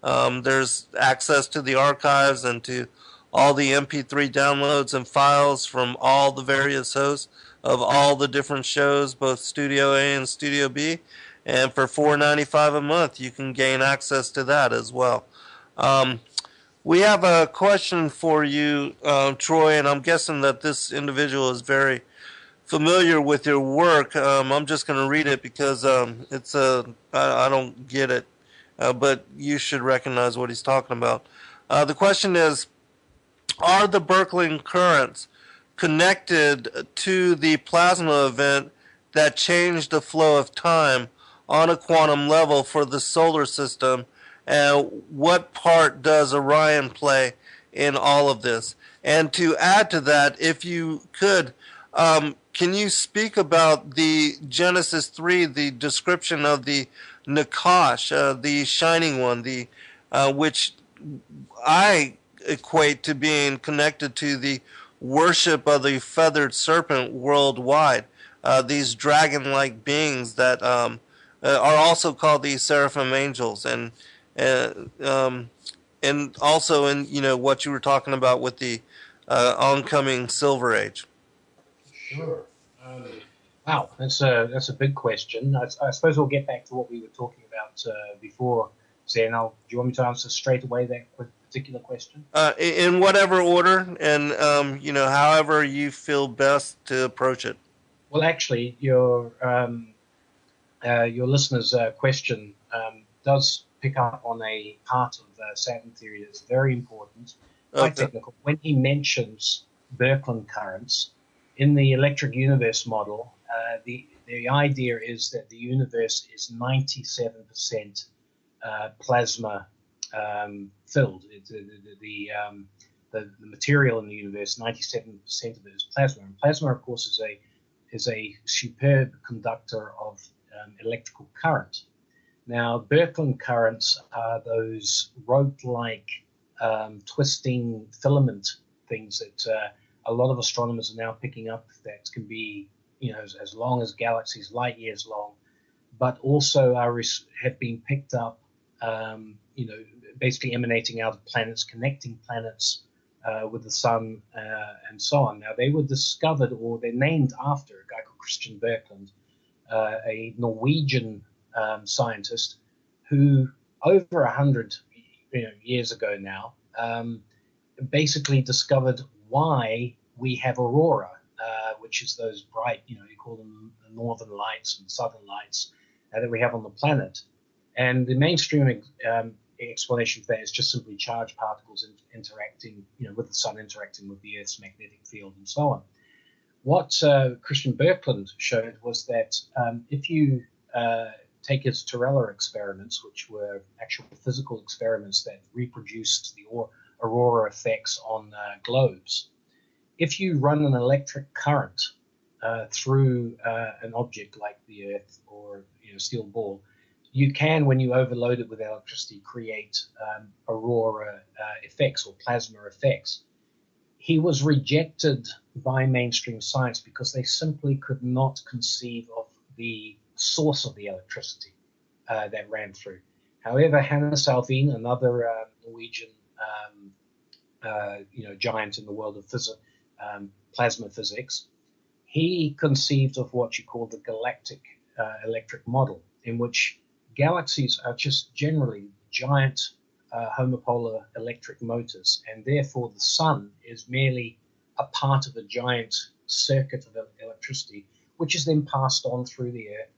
There's access to the archives and to all the MP3 downloads and files from all the various hosts of all the different shows, both Studio A and Studio B. And for $4.95 a month, you can gain access to that as well. We have a question for you, Troy, and I'm guessing that this individual is very familiar with your work. I'm just going to read it because it's I don't get it, but you should recognize what he's talking about. The question is, are the Birkeland currents connected to the plasma event that changed the flow of time on a quantum level for the solar system? And what part does Orion play in all of this? And to add to that, if you could, can you speak about the Genesis 3, the description of the Nakash, the shining one, the which I equate to being connected to the worship of the feathered serpent worldwide. These dragon-like beings that are also called the seraphim angels, and also in what you were talking about with the oncoming Silver Age. Sure. Wow, that's a big question. I suppose we'll get back to what we were talking about before. Zen, do you want me to answer straight away that particular question? In whatever order, and however you feel best to approach it. Well, actually, your listener's question does pick up on a part of Saturn theory that's very important, quite technical. When he mentions Birkeland currents in the electric universe model, the idea is that the universe is 97% plasma filled. The material in the universe, 97% of it is plasma. And plasma, of course, is a superb conductor of electrical current. Now, Birkeland currents are those rope-like twisting filament things that a lot of astronomers are now picking up that can be, as long as galaxies, light years long, but also have been picked up, basically emanating out of planets, connecting planets with the sun, and so on. Now, they were discovered, or they're named after a guy called Christian Birkeland, a Norwegian scientist who, over 100 years ago now, basically discovered why we have aurora, which is those bright, you call them the northern lights and southern lights that we have on the planet. And the mainstream explanation for that is just simply charged particles interacting, with the sun, interacting with the Earth's magnetic field and so on. What Christian Birkeland showed was that if you take his Torella experiments, which were actual physical experiments that reproduced the aurora effects on globes, if you run an electric current through an object like the Earth or steel ball, you can, when you overload it with electricity, create aurora effects or plasma effects. He was rejected by mainstream science because they simply could not conceive of the source of the electricity that ran through. However, Hannes Alfvén, another Norwegian giant in the world of plasma physics, he conceived of what you call the galactic electric model, in which galaxies are just generally giant homopolar electric motors, and therefore the sun is merely a part of a giant circuit of electricity, which is then passed on through the Earth.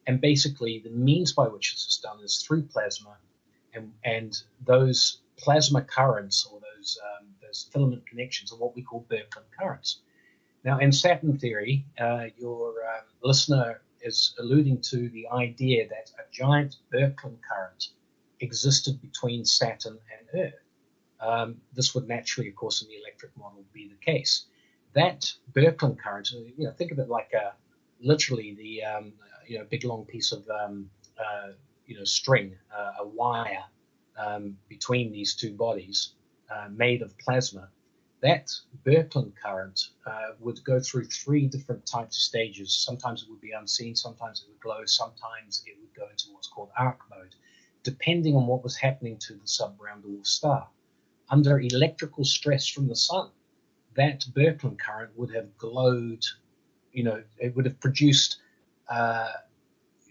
And basically, the means by which this is done is through plasma, and those plasma currents, or those filament connections, are what we call Birkeland currents. Now, in Saturn theory, your listener is alluding to the idea that a giant Birkeland current existed between Saturn and Earth. This would naturally, of course, in the electric model be the case. That Birkeland current, think of it like literally the big long piece of string, a wire between these two bodies made of plasma. That Birkeland current would go through three different types of stages. Sometimes it would be unseen, sometimes it would glow, sometimes it would go into what's called arc mode, depending on what was happening to the sub-brown dwarf star. Under electrical stress from the sun, that Birkeland current would have glowed, it would have produced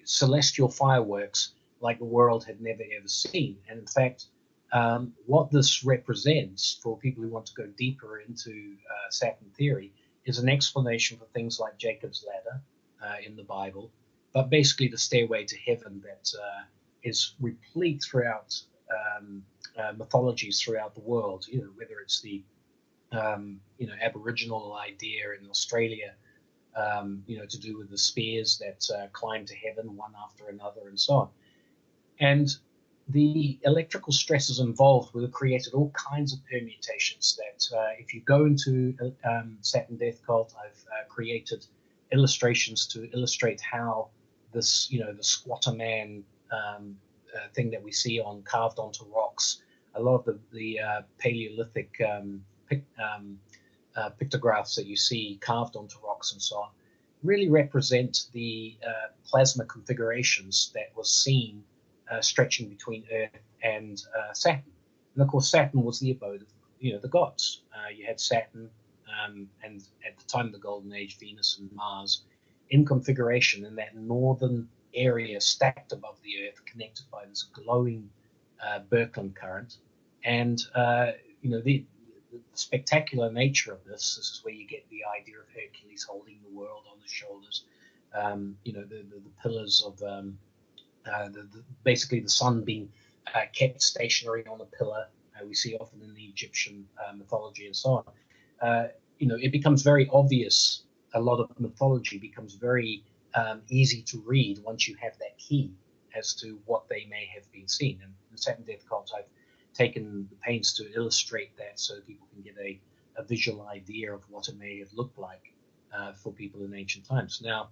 celestial fireworks like the world had never ever seen. And in fact, what this represents for people who want to go deeper into Saturn theory is an explanation for things like Jacob's ladder in the Bible, but basically the stairway to heaven that is replete throughout mythologies throughout the world, whether it's the Aboriginal idea in Australia, to do with the spears that climb to heaven one after another and so on. And the electrical stresses involved would have created all kinds of permutations that if you go into Saturn Death Cult, I've created illustrations to illustrate how this, the squatter man thing that we see carved onto rocks, a lot of the Paleolithic pictographs that you see carved onto rocks and so on, really represent the plasma configurations that was seen stretching between Earth and Saturn. And of course, Saturn was the abode of the gods. You had Saturn and at the time of the Golden Age, Venus and Mars in configuration in that northern area stacked above the Earth, connected by this glowing Birkeland current. And the spectacular nature of this is where you get the idea of Hercules holding the world on his shoulders. The pillars of basically the sun being kept stationary on a pillar. We see often in the Egyptian mythology and so on. It becomes very obvious. A lot of mythology becomes very easy to read once you have that key as to what they may have been seen. And in Saturn Death Cults, I've taken the pains to illustrate that so people can get a visual idea of what it may have looked like for people in ancient times. Now,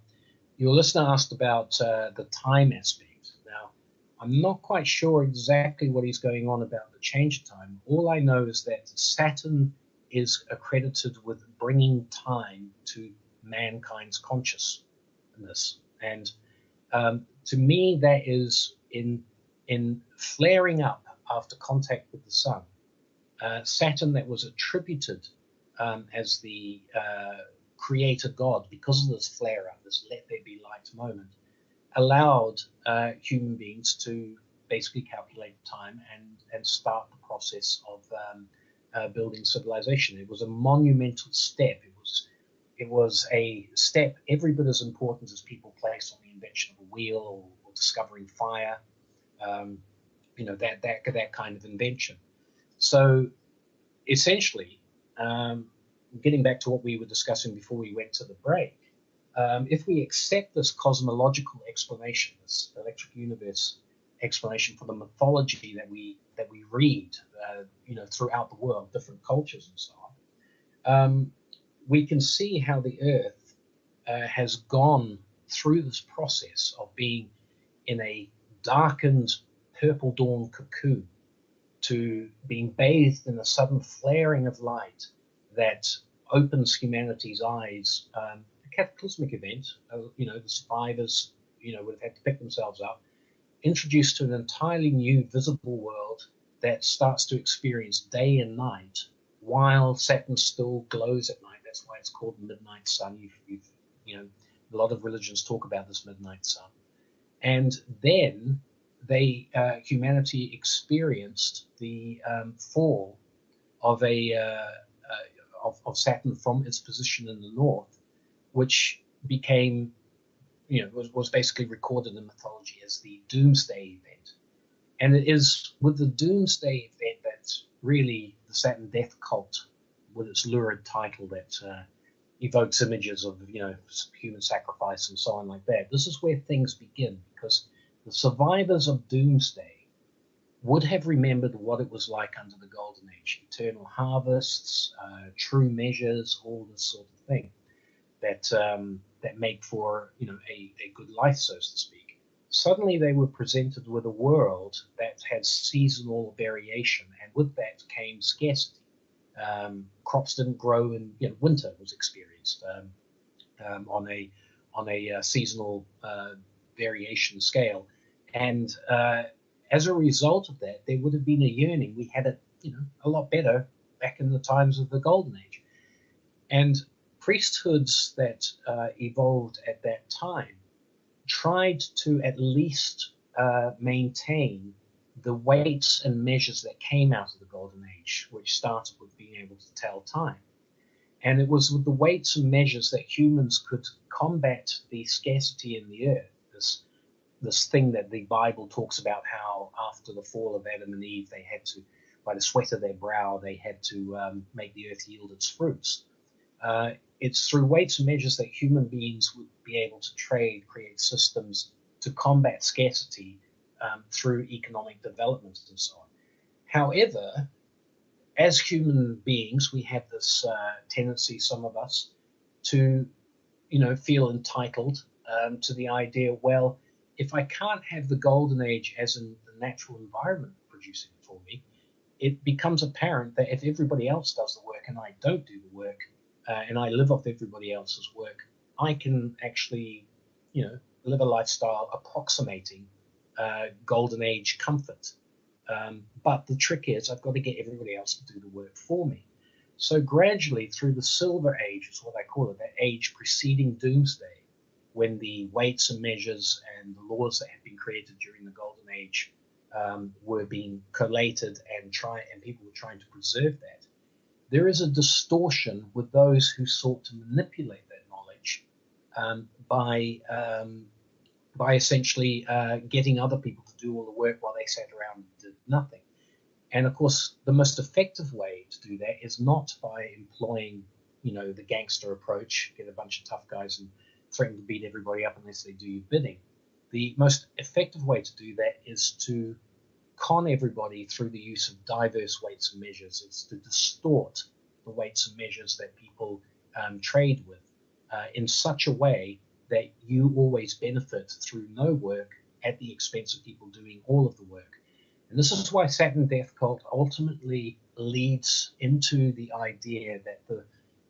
your listener asked about the time aspect. Now, I'm not quite sure exactly what he's going on about the change of time. All I know is that Saturn is accredited with bringing time to mankind's consciousness. And to me, that is in flaring up after contact with the sun. Saturn, that was attributed as the creator god because of this flare up, this let there be light moment, allowed human beings to basically calculate time and start the process of building civilization. It was a monumental step. It was a step every bit as important as people placed on the invention of a wheel or discovering fire. That kind of invention. So essentially, getting back to what we were discussing before we went to the break, if we accept this cosmological explanation, this electric universe explanation for the mythology that we read, throughout the world, different cultures and so on, we can see how the Earth has gone through this process of being in a darkened purple dawn cocoon to being bathed in a sudden flaring of light that opens humanity's eyes. A cataclysmic event, the survivors, would have had to pick themselves up, introduced to an entirely new visible world that starts to experience day and night while Saturn still glows at night. That's why it's called the midnight sun. A lot of religions talk about this midnight sun. And then humanity experienced the fall of of Saturn from its position in the north, which became, was basically recorded in mythology as the Doomsday event. And it is with the Doomsday event that's really the Saturn Death Cult, with its lurid title that evokes images of, human sacrifice and so on like that. This is where things begin, because the survivors of Doomsday would have remembered what it was like under the Golden Age, eternal harvests, true measures, all this sort of thing that make for a good life, so to speak. Suddenly they were presented with a world that had seasonal variation, and with that came scarcity. Crops didn't grow, and winter was experienced on a seasonal variation scale, and as a result of that, there would have been a yearning. We had it, a lot better back in the times of the Golden Age, and priesthoods that evolved at that time tried to at least maintain the weights and measures that came out of the Golden Age, which started with being able to tell time. And it was with the weights and measures that humans could combat the scarcity in the earth, this thing that the Bible talks about, how after the fall of Adam and Eve, they had to, by the sweat of their brow, they had to make the earth yield its fruits. It's through weights and measures that human beings would be able to trade, create systems to combat scarcity through economic development and so on. However, as human beings, we have this tendency, some of us, to, feel entitled to the idea, well, if I can't have the Golden Age as in the natural environment producing it for me, it becomes apparent that if everybody else does the work and I don't do the work, and I live off everybody else's work, I can actually, live a lifestyle approximating Golden Age comfort. But the trick is I've got to get everybody else to do the work for me. So gradually through the Silver Age, is what I call it, that age preceding Doomsday, when the weights and measures and the laws that had been created during the Golden Age were being collated and people were trying to preserve that, there is a distortion with those who sought to manipulate that knowledge by essentially getting other people to do all the work while they sat around and did nothing. And of course, the most effective way to do that is not by employing, the gangster approach, get a bunch of tough guys and threaten to beat everybody up unless they do your bidding. The most effective way to do that is to con everybody through the use of diverse weights and measures. It's to distort the weights and measures that people trade with in such a way that you always benefit through no work at the expense of people doing all of the work. And this is why Saturn Death Cult ultimately leads into the idea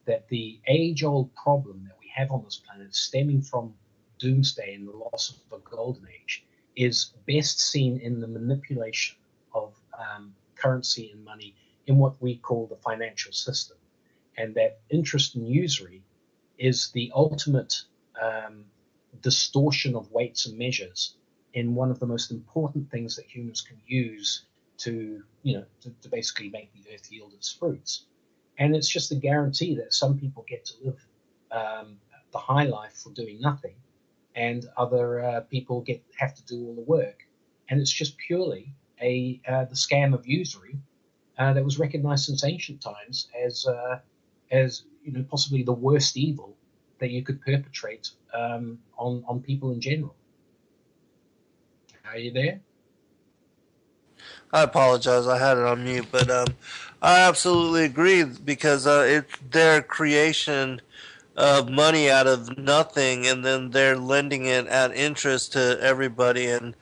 that the age-old problem that we have on this planet, stemming from Doomsday and the loss of the Golden Age, is best seen in the manipulation of currency and money in what we call the financial system. And that interest and usury is the ultimate distortion of weights and measures in one of the most important things that humans can use to basically make the earth yield its fruits. And it's just a guarantee that some people get to live the high life for doing nothing, and other people have to do all the work. And it's just purely the scam of usury that was recognized since ancient times as possibly the worst evil that you could perpetrate on people in general. Are you there? I apologize, I had it on mute, but I absolutely agree, because it's their creation of money out of nothing, and then they're lending it at interest to everybody and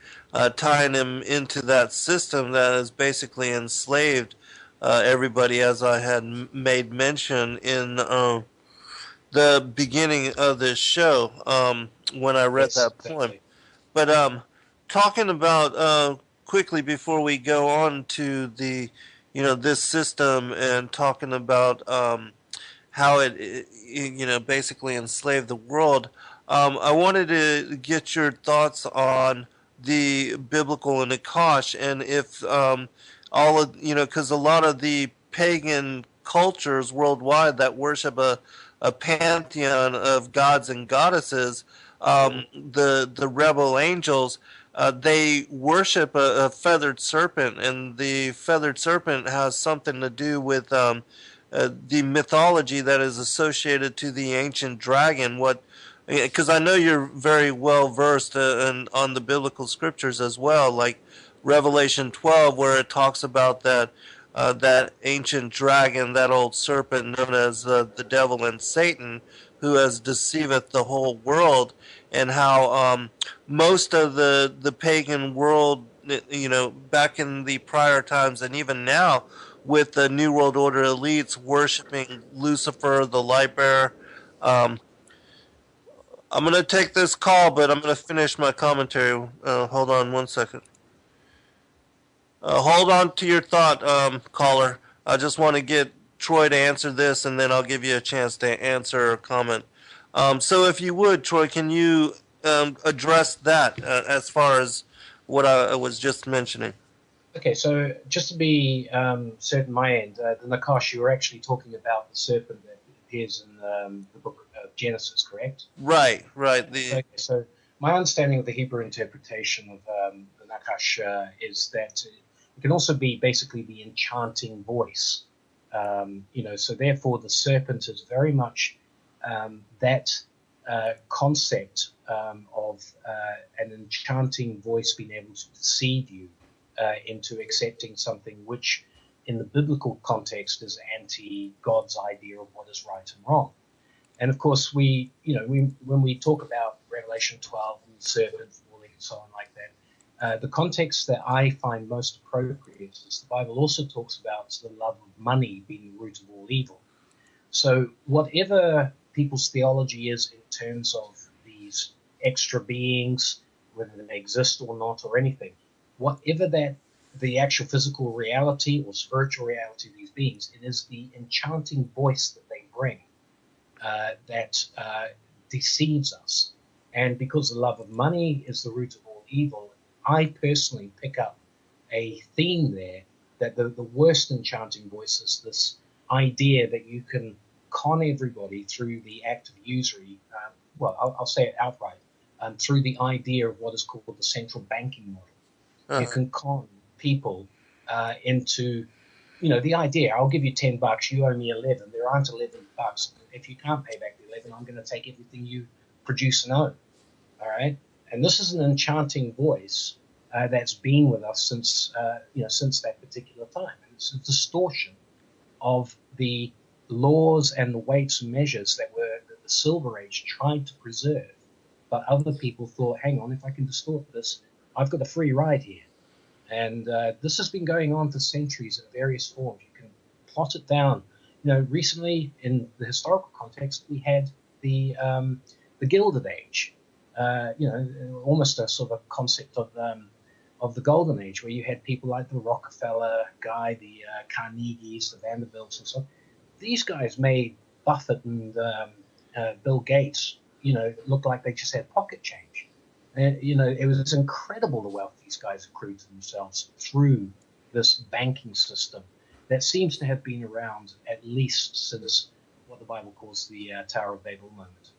tying them into that system that has basically enslaved everybody, as I had made mention in the beginning of this show when I read that poem. Exactly. But talking about quickly before we go on to the this system, and talking about how it basically enslaved the world, I wanted to get your thoughts on the biblical Nakash, and if all of because a lot of the pagan cultures worldwide that worship a pantheon of gods and goddesses, the rebel angels, they worship a feathered serpent, and the feathered serpent has something to do with the mythology that is associated to the ancient dragon. What, because I know you're very well versed on the biblical scriptures as well, like Revelation 12, where it talks about that ancient dragon, that old serpent known as the devil and Satan, who has deceiveth the whole world, and how most of the pagan world, back in the prior times and even now, with the New World Order elites worshiping Lucifer, the light bearer. I'm going to take this call, but I'm going to finish my commentary. Hold on one second. Hold on to your thought, caller. I just want to get Troy to answer this, and then I'll give you a chance to answer or comment. So if you would, Troy, can you address that as far as what I was just mentioning? Okay, so just to be certain, my end, the Nakash, you were actually talking about the serpent that appears in the book of Genesis, correct? Right. Okay, so my understanding of the Hebrew interpretation of the Nakash is that it can also be basically the enchanting voice. So therefore the serpent is very much that concept of an enchanting voice being able to deceive you into accepting something which in the biblical context is anti-God's idea of what is right and wrong. And of course, when we talk about Revelation 12 and the serpent falling and so on like that, the context that I find most appropriate is the Bible also talks about the love of money being the root of all evil. So whatever people's theology is in terms of these extra beings, whether they exist or not or anything, whatever that the actual physical reality or spiritual reality of these beings, it is the enchanting voice that they bring that deceives us. And because the love of money is the root of all evil, I personally pick up a theme there that the worst enchanting voice is this idea that you can con everybody through the act of usury. I'll say it outright, through the idea of what is called the central banking model. You can con people into, the idea, I'll give you $10, you owe me 11. There aren't $11. If you can't pay back the 11, I'm going to take everything you produce and own. All right? And this is an enchanting voice that's been with us since that particular time. And it's a distortion of the laws and the weights and measures that the Silver Age tried to preserve. But other people thought, hang on, if I can distort this, I've got a free ride here. And this has been going on for centuries in various forms. You can plot it down. Recently in the historical context, we had the Gilded Age. Almost a sort of a concept of the Golden Age, where you had people like the Rockefeller guy, the Carnegies, the Vanderbilts, and so on. These guys made Buffett and Bill Gates, look like they just had pocket change. And, it was incredible the wealth these guys accrued to themselves through this banking system that seems to have been around at least since what the Bible calls the Tower of Babel moment.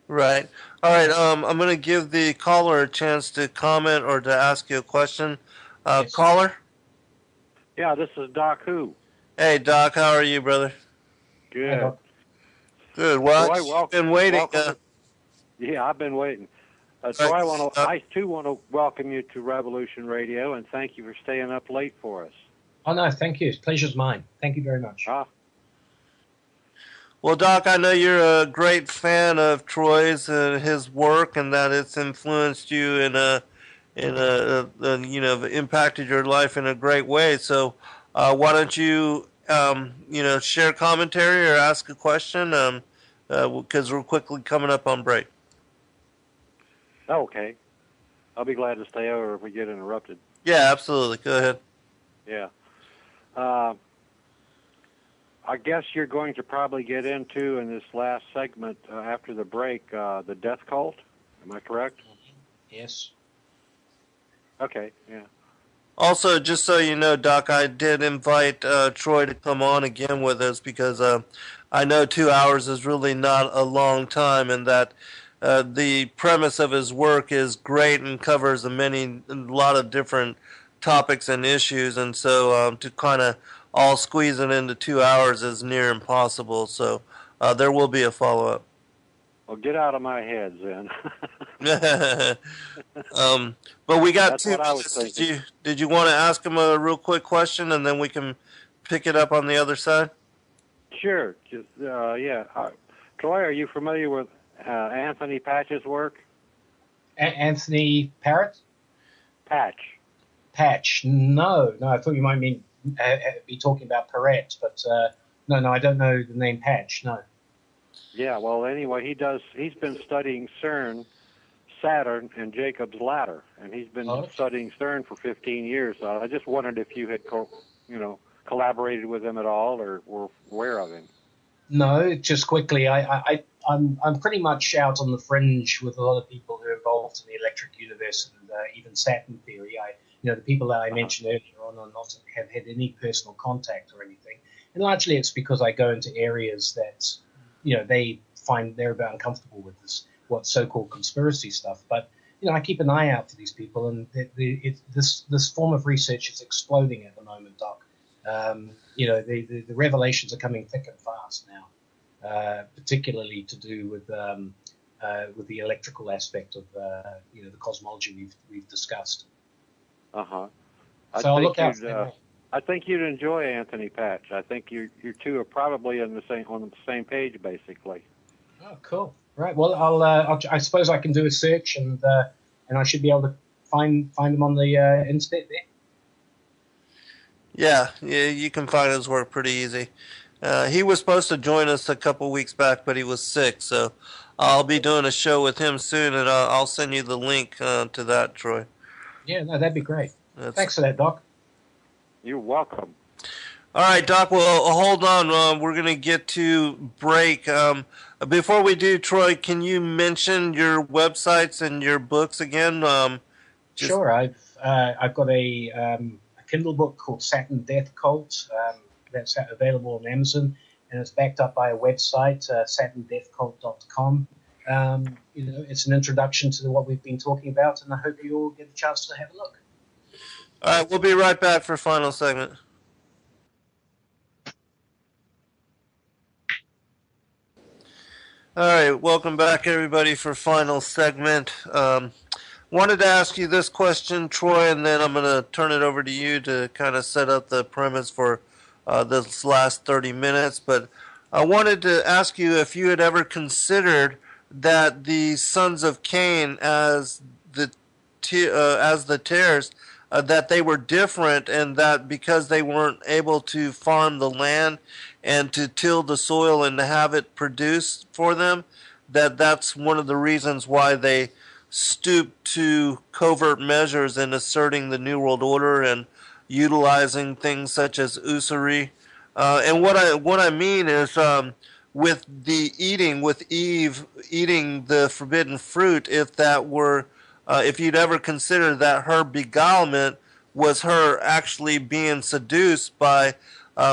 Right. All right. I'm going to give the caller a chance to comment or to ask you a question. Yes. Caller? Yeah, this is Doc Who. Hey, Doc. How are you, brother? Good. Hi, Doc. Good. Well, Troy, I've been waiting. Yeah, I've been waiting. Troy, I too want to welcome you to Revolution Radio, and thank you for staying up late for us. Oh, no, thank you. Pleasure's mine. Thank you very much. Well, Doc, I know you're a great fan of Troy's and his work, and that it's influenced you impacted your life in a great way. So, why don't you, share commentary or ask a question? Because we're quickly coming up on break. Okay. I'll be glad to stay over if we get interrupted. Yeah, absolutely. Go ahead. Yeah. I guess you're going to probably get into, in this last segment after the break, the Death Cult. Am I correct? Yes. Okay, yeah. Also, just so you know, Doc, I did invite Troy to come on again with us because I know 2 hours is really not a long time, and that the premise of his work is great and covers a lot of different topics and issues, and so to kind of all squeeze it into 2 hours is near impossible. So there will be a follow-up. Well, get out of my head, Zen. But we got That's 2 what I was minutes. thinking. Did you want to ask him a real quick question, and then we can pick it up on the other side? Sure. Just yeah. Troy, are you familiar with Anthony Patch's work? Anthony Parrott? Patch. No. I thought you might be talking about Perret, but no, I don't know the name Patch. No. Yeah. Well, anyway, he's been studying CERN, Saturn, and Jacob's ladder, and he's been studying CERN for 15 years. So I just wondered if you had, collaborated with him at all, or were aware of him. No, just quickly, I'm pretty much out on the fringe with a lot of people who are involved in the electric universe and even Saturn theory. The people that I mentioned earlier on are not have had any personal contact or anything, and largely it's because I go into areas that they find they're about uncomfortable with what's so-called conspiracy stuff. But I keep an eye out for these people, and this form of research is exploding at the moment, Doc. The revelations are coming thick and fast now, particularly to do with the electrical aspect of the cosmology we've discussed. So I'll look out. I think you'd enjoy Anthony Patch. I think you two are probably on the same page, basically. Oh, cool. Right. Well, I suppose I can do a search, and I should be able to find them on the internet there. Yeah, you can find his work pretty easy. He was supposed to join us a couple weeks back, but he was sick, so I'll be doing a show with him soon, and I'll send you the link to that, Troy. Yeah, no, that'd be great. Thanks for that, Doc. You're welcome. All right, Doc, well, hold on. We're going to get to break. Before we do, Troy, can you mention your websites and your books again? Sure. I've got a Kindle book called Saturn Death Cults that's available on Amazon, and it's backed up by a website, SaturnDeathCult.com. It's an introduction to what we've been talking about, and I hope you all get a chance to have a look. All right, we'll be right back for final segment. All right, welcome back, everybody, for final segment. Wanted to ask you this question, Troy, and then I'm going to turn it over to you to kind of set up the premise for this last 30 minutes. But I wanted to ask you if you had ever considered that the sons of Cain, as the tares, that they were different, and that because they weren't able to farm the land and to till the soil and to have it produce for them, that's one of the reasons why they stooped to covert measures in asserting the New World Order and utilizing things such as usury. And what I mean is with Eve eating the forbidden fruit, if you'd ever consider that her beguilement was her actually being seduced by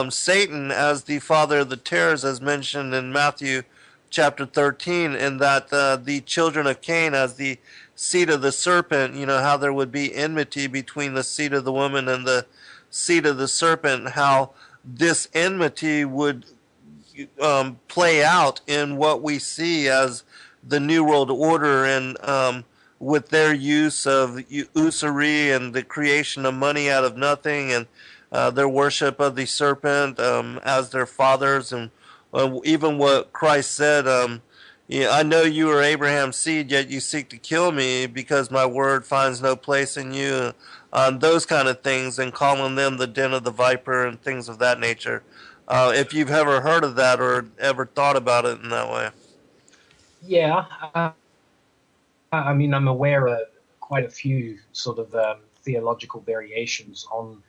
Satan as the father of the tares, as mentioned in Matthew chapter 13, and that the children of Cain as the seed of the serpent, how there would be enmity between the seed of the woman and the seed of the serpent, how this enmity would play out in what we see as the New World Order, and with their use of usury and the creation of money out of nothing, and their worship of the serpent as their fathers, and even what Christ said, I know you are Abraham's seed, yet you seek to kill me because my word finds no place in you, those kind of things, and calling them the den of the viper and things of that nature. If you've ever heard of that or ever thought about it in that way. Yeah, I'm aware of quite a few sort of theological variations on,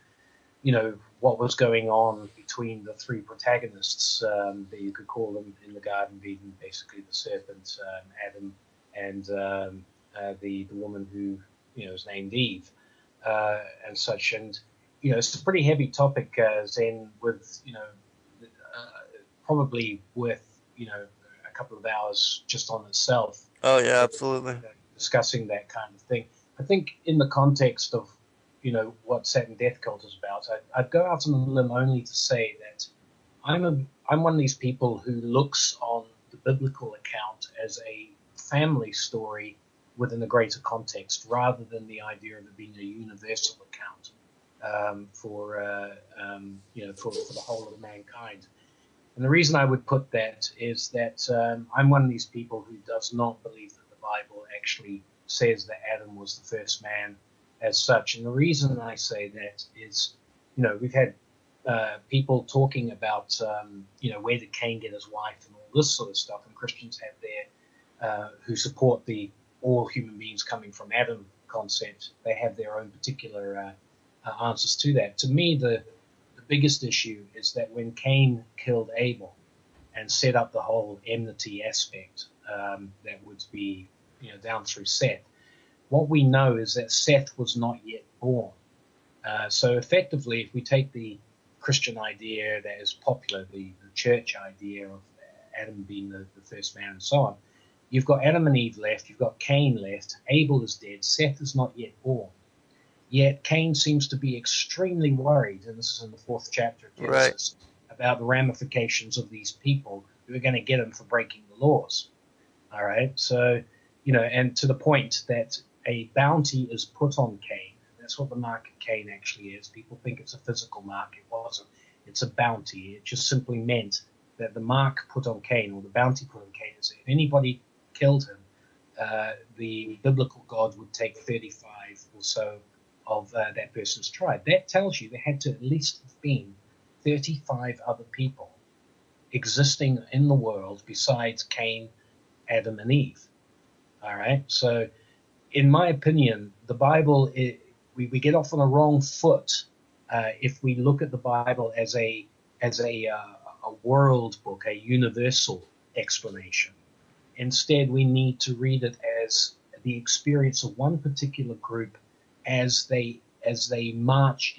what was going on between the three protagonists that you could call them in the Garden of Eden, basically the serpent, Adam, and the woman who, is named Eve. and such. And it's a pretty heavy topic, Zen, with probably worth a couple of hours just on itself. Oh yeah, absolutely. Discussing that kind of thing. I think in the context of what Saturn Death Cult is about, I'd go out on a limb only to say that I'm one of these people who looks on the biblical account as a family story within a greater context, rather than the idea of it being a universal account for the whole of mankind. And the reason I would put that is that I'm one of these people who does not believe that the Bible actually says that Adam was the first man as such. And the reason I say that is, we've had people talking about, where did Cain get his wife and all this sort of stuff. And Christians have their, who support the all human beings coming from Adam concept. They have their own particular answers to that. To me, the biggest issue is that when Cain killed Abel and set up the whole enmity aspect that would be down through Seth, what we know is that Seth was not yet born. So effectively, if we take the Christian idea that is popular, the church idea of Adam being the first man and so on, you've got Adam and Eve left, you've got Cain left, Abel is dead, Seth is not yet born. Yet Cain seems to be extremely worried, and this is in the 4th chapter of Genesis, about the ramifications of these people who are going to get him for breaking the laws. All right, so, and to the point that a bounty is put on Cain. That's what the mark of Cain actually is. People think it's a physical mark. It wasn't. It's a bounty. It just simply meant that the mark put on Cain, or the bounty put on Cain, is that if anybody killed him, the biblical God would take 35 or so of that person's tribe. That tells you there had to at least have been 35 other people existing in the world besides Cain, Adam, and Eve. All right? So, in my opinion, the Bible, we get off on a wrong foot if we look at the Bible as a world book, a universal explanation. Instead, we need to read it as the experience of one particular group as they march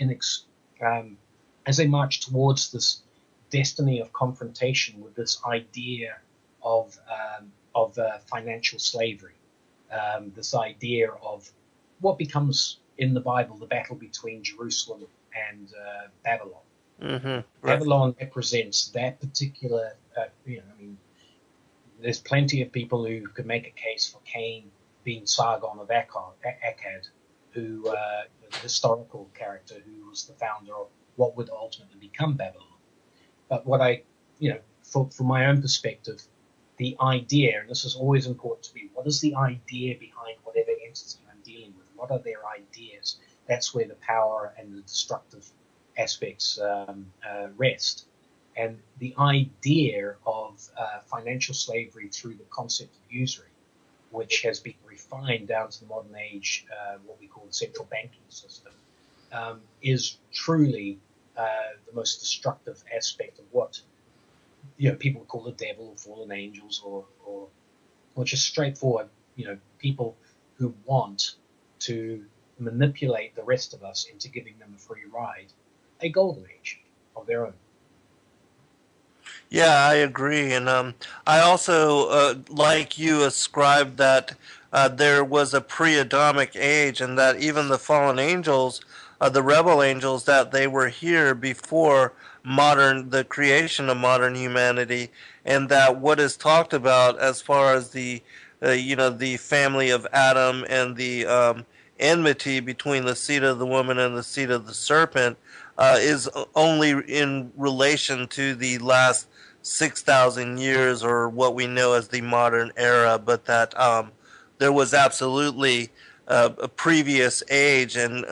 towards this destiny of confrontation with this idea of financial slavery, this idea of what becomes in the Bible the battle between Jerusalem and Babylon. Mm-hmm. Right. Babylon represents that particular. There's plenty of people who could make a case for Cain being Sargon of Akkad, who the historical character who was the founder of what would ultimately become Babylon. But what from my own perspective, the idea, and this is always important to me, what is the idea behind whatever entity I'm dealing with? What are their ideas? That's where the power and the destructive aspects rest. And the idea of financial slavery through the concept of usury, which has been refined down to the modern age, what we call the central banking system, is truly the most destructive aspect of what people call the devil or fallen angels, or just straightforward people who want to manipulate the rest of us into giving them a free ride, a golden age of their own. Yeah, I agree, and I also, like you, ascribe that there was a pre-Adamic age, and that even the fallen angels, the rebel angels, that they were here before the creation of modern humanity, and that what is talked about as far as the family of Adam and the enmity between the seed of the woman and the seed of the serpent is only in relation to the last 6,000 years, or what we know as the modern era, but that there was absolutely a previous age, and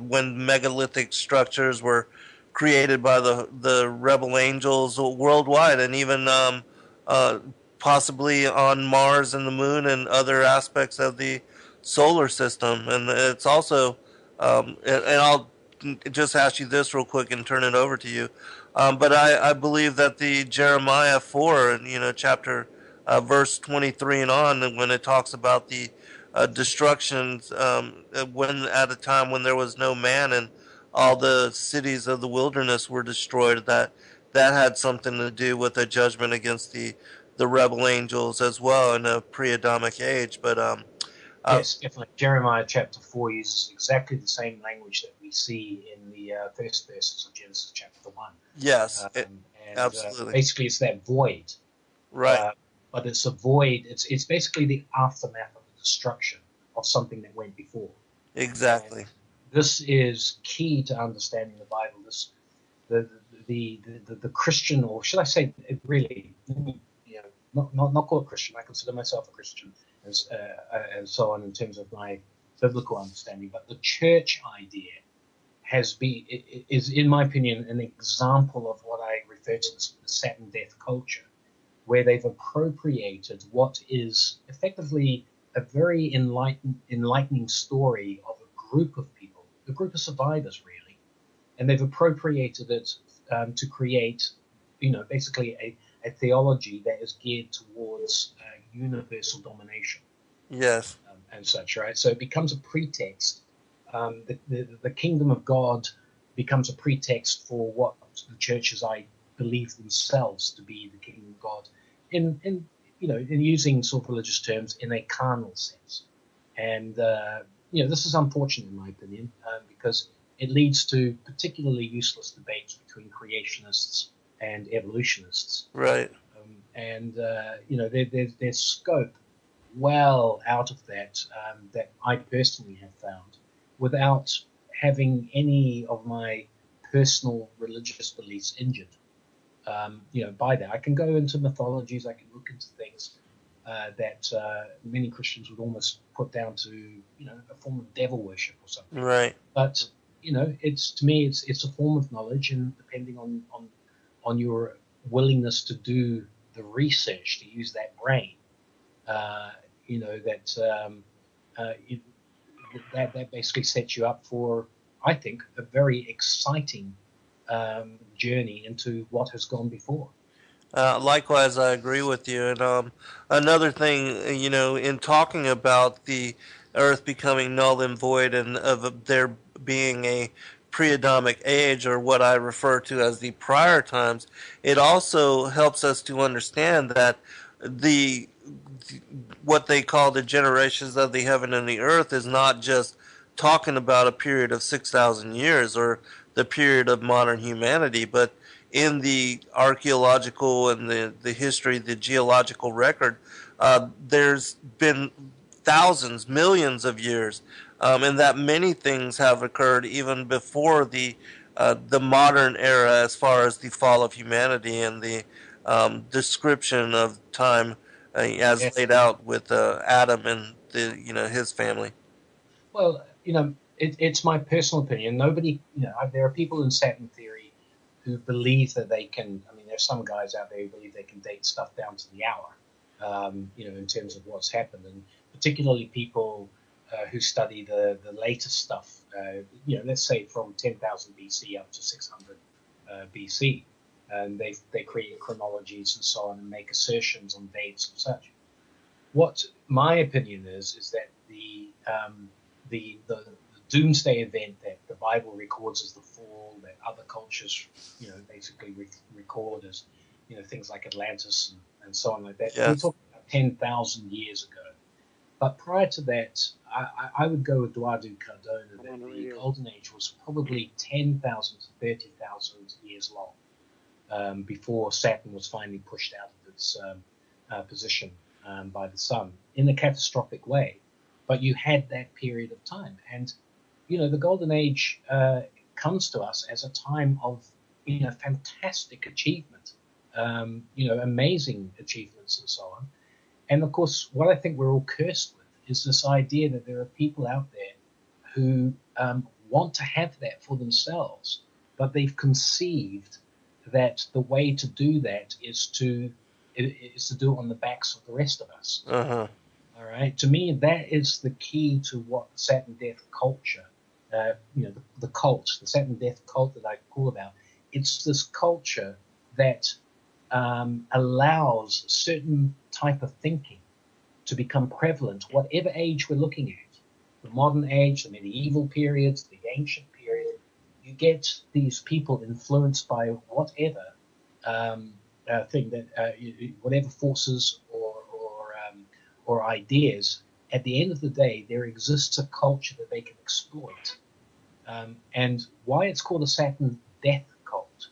when megalithic structures were created by the rebel angels worldwide, and even possibly on Mars and the moon and other aspects of the solar system. And it's also, and I'll just ask you this real quick and turn it over to you. But I believe that the Jeremiah 4, chapter verse 23 and on, when it talks about the destructions when at a time when there was no man and all the cities of the wilderness were destroyed. That had something to do with a judgment against the rebel angels as well in a pre-Adamic age. But yes, definitely. Jeremiah chapter 4 uses exactly the same language that we see in the first verses of Genesis chapter 1. yes, And absolutely basically, it's that void. right, But it's a void. It's basically the aftermath of the destruction of something that went before. exactly. And this is key to understanding the Bible. The Christian, or should I say, really, not call it Christian. I consider myself a Christian, and so on in terms of my biblical understanding. But the church idea is, in my opinion, an example of what I refer to as the Saturn Death culture, where they've appropriated what is effectively a very enlightening story of a group of people, a group of survivors, really, and they've appropriated it to create, basically a theology that is geared towards universal domination Yes, and such, right? So it becomes a pretext. The kingdom of God becomes a pretext for what the churches, I believe themselves to be the kingdom of God, in using sort of religious terms in a carnal sense. And this is unfortunate in my opinion, because it leads to particularly useless debates between creationists and evolutionists. right. There's scope well out of that that I personally have found, without having any of my personal religious beliefs injured. By that, I can go into mythologies, I can look into things that many Christians would almost put down to, a form of devil worship or something. Right. But it's, to me, it's a form of knowledge, and depending on your willingness to do the research, to use that brain, that basically sets you up for, I think, a very exciting journey into what has gone before. Likewise, I agree with you. And another thing, in talking about the Earth becoming null and void and of there being a pre-Adamic age, or what I refer to as the prior times, it also helps us to understand that the what they call the generations of the heaven and the earth is not just talking about a period of 6,000 years or the period of modern humanity, but in the archaeological and the history, the geological record, there's been thousands, millions of years, and that many things have occurred even before the modern era, as far as the fall of humanity and the description of time as Yes. laid out with Adam and his family. Well, it's my personal opinion. Nobody, there are people in Saturn theory who believe that they can. I mean, there's some guys out there who believe they can date stuff down to the hour, in terms of what's happened, and particularly people who study the latest stuff. Let's say from 10,000 BC up to 600 BC, and they create chronologies and so on and make assertions on dates and such. What my opinion is that the doomsday event that the Bible records as the fall, that other cultures, basically record as, things like Atlantis and so on like that. Yes. We're talking about 10,000 years ago. But prior to that, I would go with Eduardo Cardona that the Golden Age was probably 10,000 to 30,000 years long, before Saturn was finally pushed out of its position by the sun in a catastrophic way. But you had that period of time. And, the Golden Age comes to us as a time of, fantastic achievement, amazing achievements and so on. And of course, what I think we're all cursed with is this idea that there are people out there who want to have that for themselves, but they've conceived that the way to do that is to do it on the backs of the rest of us. Uh-huh. All right. To me, that is the key to what Saturn Death culture, the cult, the Saturn Death cult that I call about. It's this culture that allows certain type of thinking to become prevalent, whatever age we're looking at, the modern age, the medieval periods, the ancient period. You get these people influenced by whatever thing that whatever forces or ideas. At the end of the day, there exists a culture that they can exploit. And why it's called a Saturn Death Cult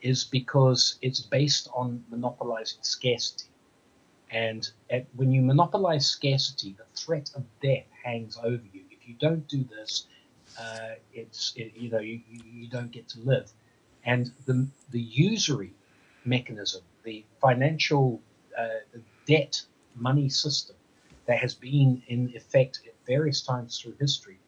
is because it's based on monopolizing scarcity. And when you monopolize scarcity, the threat of death hangs over you. If you don't do this, you don't get to live. And the usury mechanism, the financial the debt money system that has been in effect at various times through history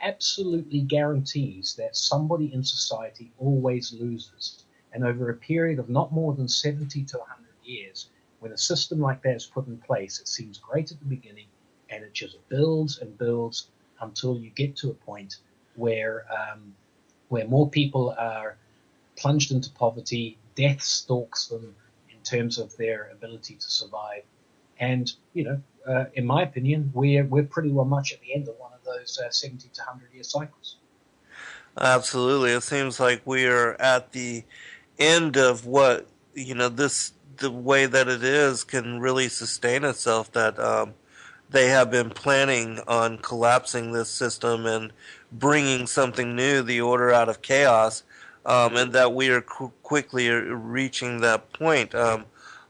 absolutely guarantees that somebody in society always loses. And over a period of not more than 70 to 100 years, when a system like that is put in place, it seems great at the beginning, and it just builds and builds until you get to a point where more people are plunged into poverty, death stalks them in terms of their ability to survive. And, in my opinion, we're pretty well much at the end of one of those 70 to 100-year cycles. Absolutely. It seems like we are at the end of what, the way that it is can really sustain itself, that they have been planning on collapsing this system and bringing something new, the order out of chaos, and that we are quickly reaching that point.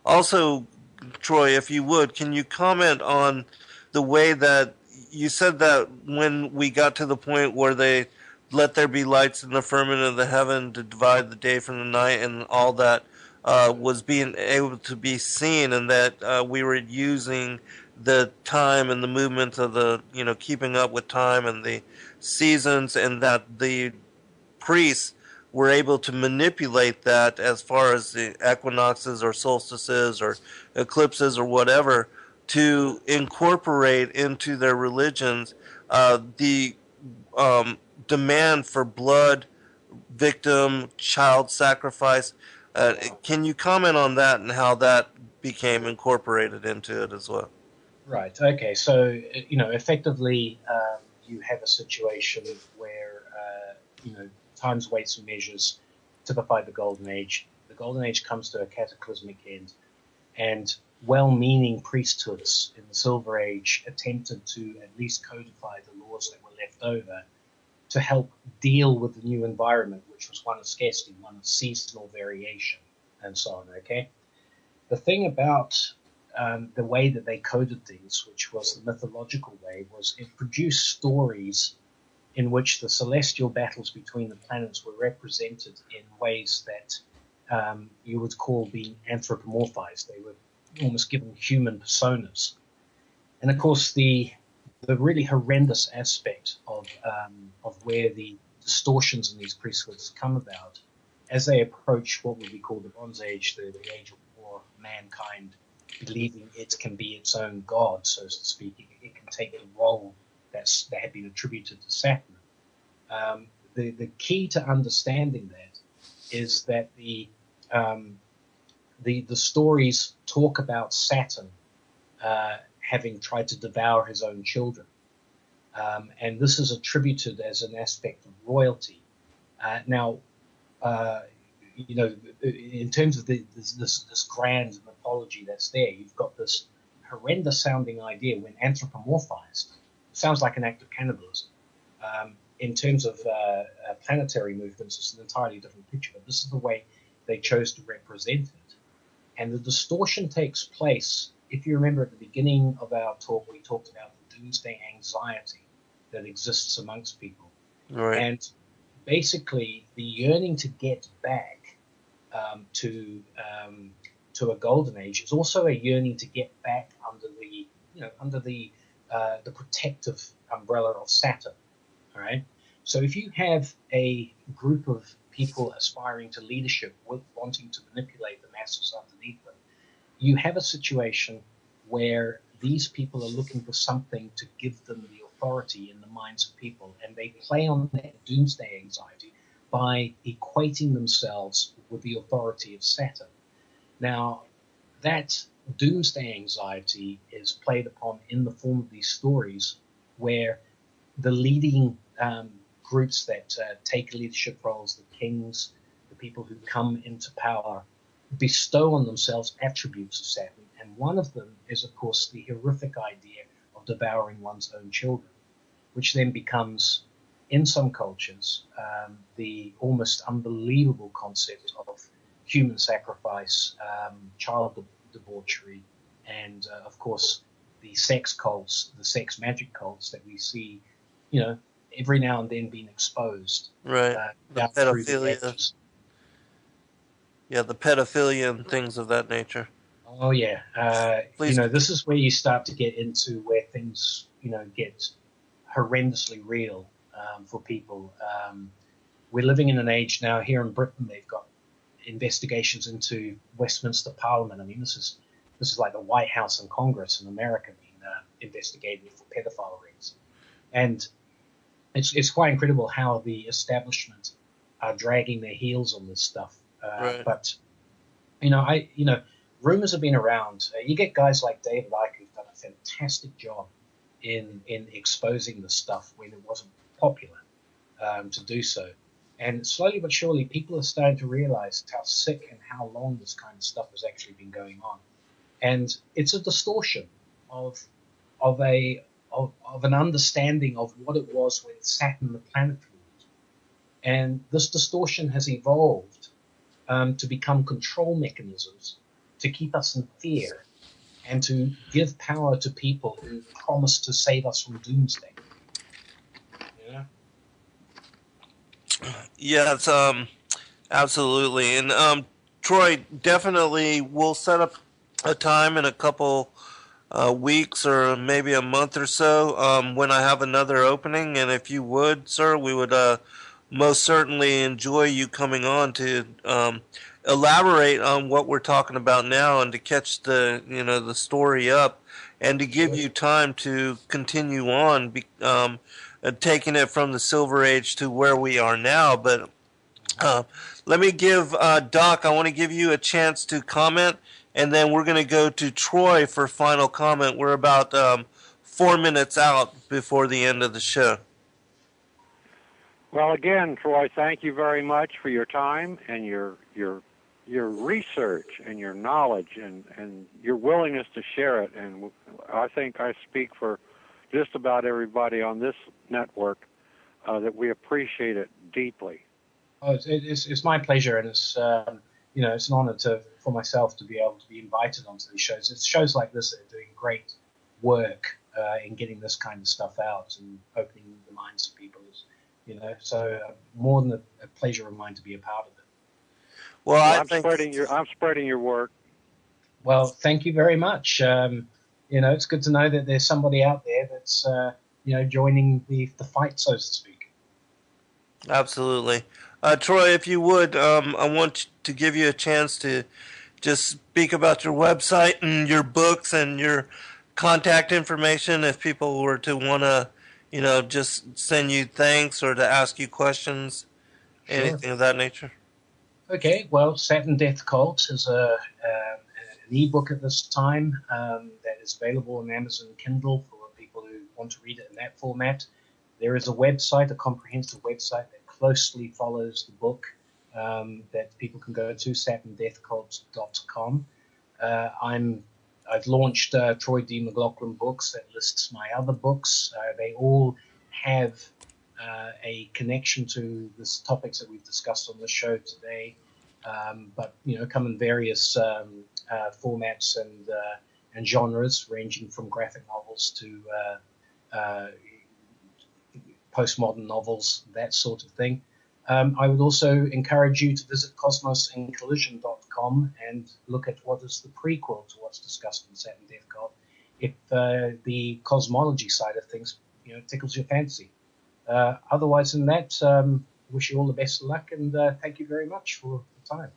Also, Troy, if you would, can you comment on the way that you said that when we got to the point where they let there be lights in the firmament of the heaven to divide the day from the night, and all that was being able to be seen, and that we were using the time and the movement of the, keeping up with time and the seasons, and that the priests were able to manipulate that as far as the equinoxes or solstices or eclipses or whatever, to incorporate into their religions the demand for blood, victim, child sacrifice. Can you comment on that and how that became incorporated into it as well? Right. Okay. So, effectively, you have a situation where, times, weights, and measures typify the Golden Age. The Golden Age comes to a cataclysmic end, and well-meaning priesthoods in the Silver Age attempted to at least codify the laws that were left over to help deal with the new environment, which was one of scarcity, one of seasonal variation, and so on. Okay. The thing about the way that they coded things, which was the mythological way, was it produced stories in which the celestial battles between the planets were represented in ways that you would call being anthropomorphized. They were almost given human personas. And of course, the really horrendous aspect of where the distortions in these priesthoods come about as they approach what would be called the Bronze Age, the age of war, mankind believing it can be its own god, so to speak. It can take the role that had been attributed to Saturn. The key to understanding that is that the stories talk about Saturn having tried to devour his own children, and this is attributed as an aspect of royalty. Now, in terms of this grand mythology that's there, you've got this horrendous sounding idea when anthropomorphized. It sounds like an act of cannibalism. In terms of planetary movements, it's an entirely different picture, but this is the way they chose to represent it. And the distortion takes place, if you remember at the beginning of our talk, we talked about the doomsday anxiety that exists amongst people. Right. And basically, the yearning to get back to a golden age is also a yearning to get back under the protective umbrella of Saturn. All right. So if you have a group of people aspiring to leadership with wanting to manipulate the masses underneath them, you have a situation where these people are looking for something to give them the authority in the minds of people, and they play on that doomsday anxiety by equating themselves with the authority of Saturn. Now, that doomsday anxiety is played upon in the form of these stories where the leading groups that take leadership roles, the kings, the people who come into power, bestow on themselves attributes of Saturn. And one of them is, of course, the horrific idea of devouring one's own children, which then becomes, in some cultures, the almost unbelievable concept of human sacrifice, child debauchery, and, of course, the sex cults, the sex magic cults that we see, every now and then being exposed. Right. The pedophilia. Yeah, the pedophilia and things of that nature. Oh, yeah. This is where you start to get into where things, get horrendously real for people. We're living in an age now here in Britain. They've got investigations into Westminster Parliament. I mean, this is like the White House and Congress in America being investigated for pedophile rings, and it's quite incredible how the establishment are dragging their heels on this stuff. Right. But rumors have been around. You get guys like David Icke who've done a fantastic job in exposing the stuff when it wasn't popular to do so. And slowly but surely, people are starting to realize how sick and how long this kind of stuff has actually been going on. And it's a distortion of an understanding of what it was when Saturn, the planet, ruled. And this distortion has evolved to become control mechanisms to keep us in fear and to give power to people who promise to save us from doomsday. Yeah, it's absolutely. And Troy, definitely we'll set up a time in a couple weeks or maybe a month or so when I have another opening. And if you would, sir, we would most certainly enjoy you coming on to elaborate on what we're talking about now and to catch the story up and to give you time to continue on taking it from the Silver Age to where we are now. But let me give Doc, I want to give you a chance to comment, and then we're going to go to Troy for final comment. We're about 4 minutes out before the end of the show. Well, again, Troy, thank you very much for your time and your research and your knowledge and your willingness to share it. And I think I speak for just about everybody on this network that we appreciate it deeply. Oh, it's my pleasure, and it's it's an honor for myself to be able to be invited onto these shows. It's shows like this that are doing great work in getting this kind of stuff out and opening the minds of people. So more than a pleasure of mine to be a part of it. Well, I'm spreading your work. Well, thank you very much. It's good to know that there's somebody out there that's joining the fight, so to speak. Absolutely. Troy, if you would, I want to give you a chance to just speak about your website and your books and your contact information if people were to want to, just send you thanks or to ask you questions, anything of that nature. Okay, well, Saturn Death Cults is an ebook at this time that is available on Amazon Kindle for people who want to read it in that format. There is a website, a comprehensive website that closely follows the book that people can go to, SaturnDeathCults.com. I've launched Troy D. McLachlan books that lists my other books. They all have a connection to the topics that we've discussed on the show today, but come in various formats and genres, ranging from graphic novels to postmodern novels, that sort of thing. I would also encourage you to visit cosmosandcollision.com and look at what is the prequel to what's discussed in Saturn Death Cult, if the cosmology side of things tickles your fancy. Otherwise than that, wish you all the best of luck, and thank you very much for the time.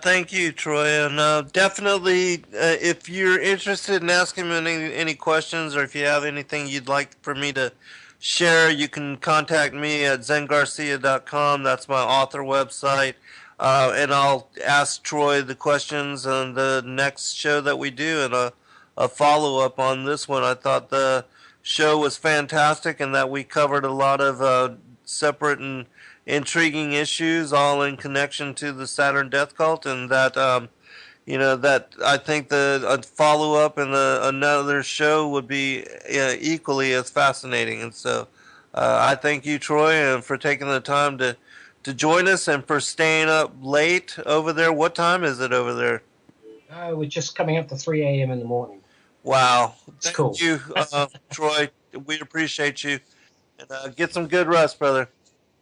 Thank you, Troy, and definitely if you're interested in asking me any questions, or if you have anything you'd like for me to share, you can contact me at zengarcia.com. That's my author website. and I'll ask Troy the questions on the next show that we do, and a follow-up on this one. I thought the show was fantastic, and that we covered a lot of separate and intriguing issues, all in connection to the Saturn Death Cult, and that that I think the a follow up and another show would be equally as fascinating. And so I thank you, Troy, for taking the time to join us and for staying up late over there. What time is it over there? We're just coming up to 3 a.m. in the morning. Wow. It's cool. Thank you, Troy. We appreciate you. And get some good rest, brother.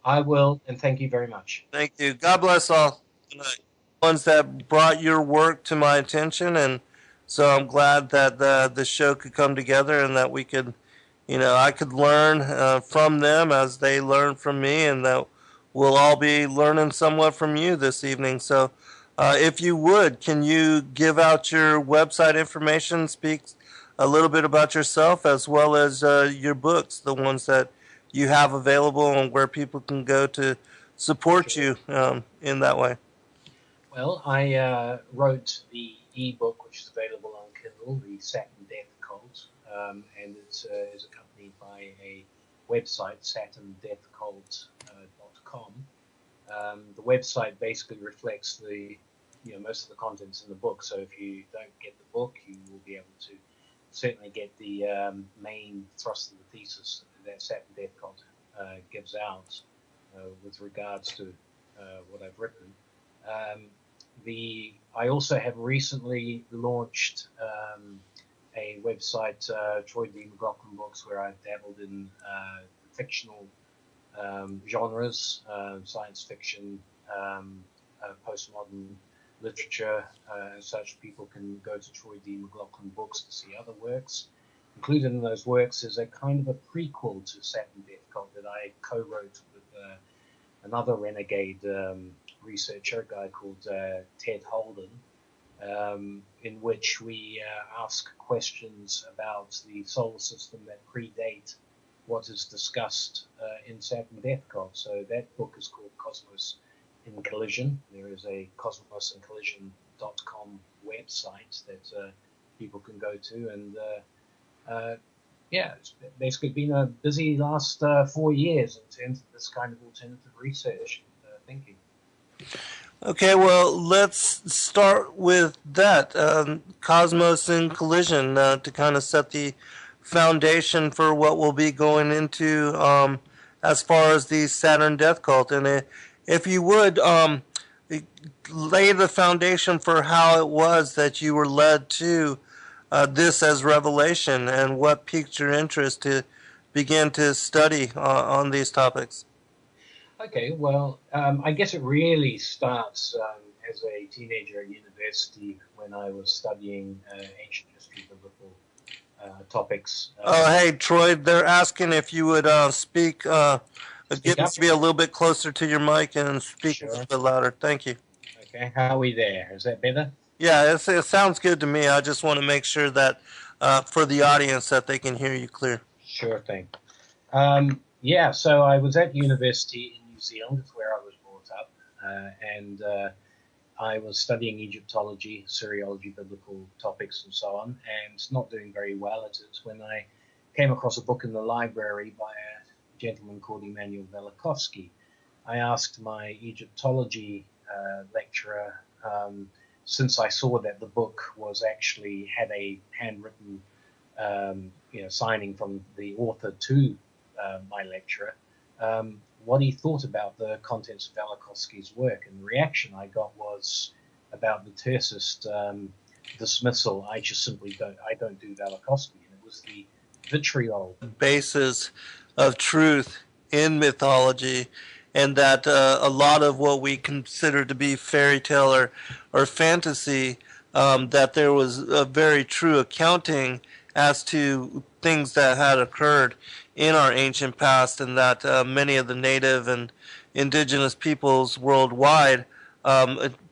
I will, and thank you very much. Thank you. God bless all. Good night. Ones that brought your work to my attention, and so I'm glad that the show could come together and that we could, I could learn from them as they learn from me, and that we'll all be learning somewhat from you this evening. So if you would, can you give out your website information, speak a little bit about yourself, as well as your books, the ones that you have available, and where people can go to support you in that way? Well, I wrote the ebook, which is available on Kindle, the Saturn Death Cults, and it is accompanied by a website, SaturnDeathCults.com. The website basically reflects most of the contents in the book. So if you don't get the book, you will be able to certainly get the main thrust of the thesis that Saturn Death Cult gives out with regards to what I've written. I also have recently launched a website, Troy McLachlan Books, where I've dabbled in fictional genres, science fiction, postmodern literature, and such. People can go to Troy D. McLachlan Books to see other works. Included in those works is a kind of a prequel to Saturn Death Cult that I co-wrote with another renegade researcher, a guy called Ted Holden, in which we ask questions about the solar system that predate what is discussed in Saturn Death Cult. So that book is called Cosmos in Collision. There is a cosmosincollision.com website that people can go to, and it's basically been a busy last 4 years in terms of this kind of alternative research and thinking. Okay, well, let's start with that, Cosmos in Collision, to kind of set the foundation for what we'll be going into as far as the Saturn Death Cult. And if you would lay the foundation for how it was that you were led to this as revelation, and what piqued your interest to begin to study on these topics. Okay, well, I guess it really starts as a teenager at university when I was studying ancient history, biblical topics. Hey, Troy, they're asking if you would speak get to be a little bit closer to your mic and speak a little bit louder. Thank you. Okay, how are we there? Is that better? Yeah, it sounds good to me. I just want to make sure that for the audience that they can hear you clear. Sure thing. So I was at university in New Zealand, is where I was brought up, and I was studying Egyptology, Syriology, biblical topics, and so on, and not doing very well at it when I came across a book in the library by a gentleman called Emanuel Velikovsky. I asked my Egyptology lecturer, since I saw that the book had a handwritten signing from the author to my lecturer, what he thought about the contents of Velikovsky's work. And the reaction I got was about the tersist dismissal. I just simply don't do Velikovsky. And it was the vitriol. Basis of truth in mythology, and that a lot of what we consider to be fairy tale or fantasy, that there was a very true accounting as to things that had occurred in our ancient past, and that many of the native and indigenous peoples worldwide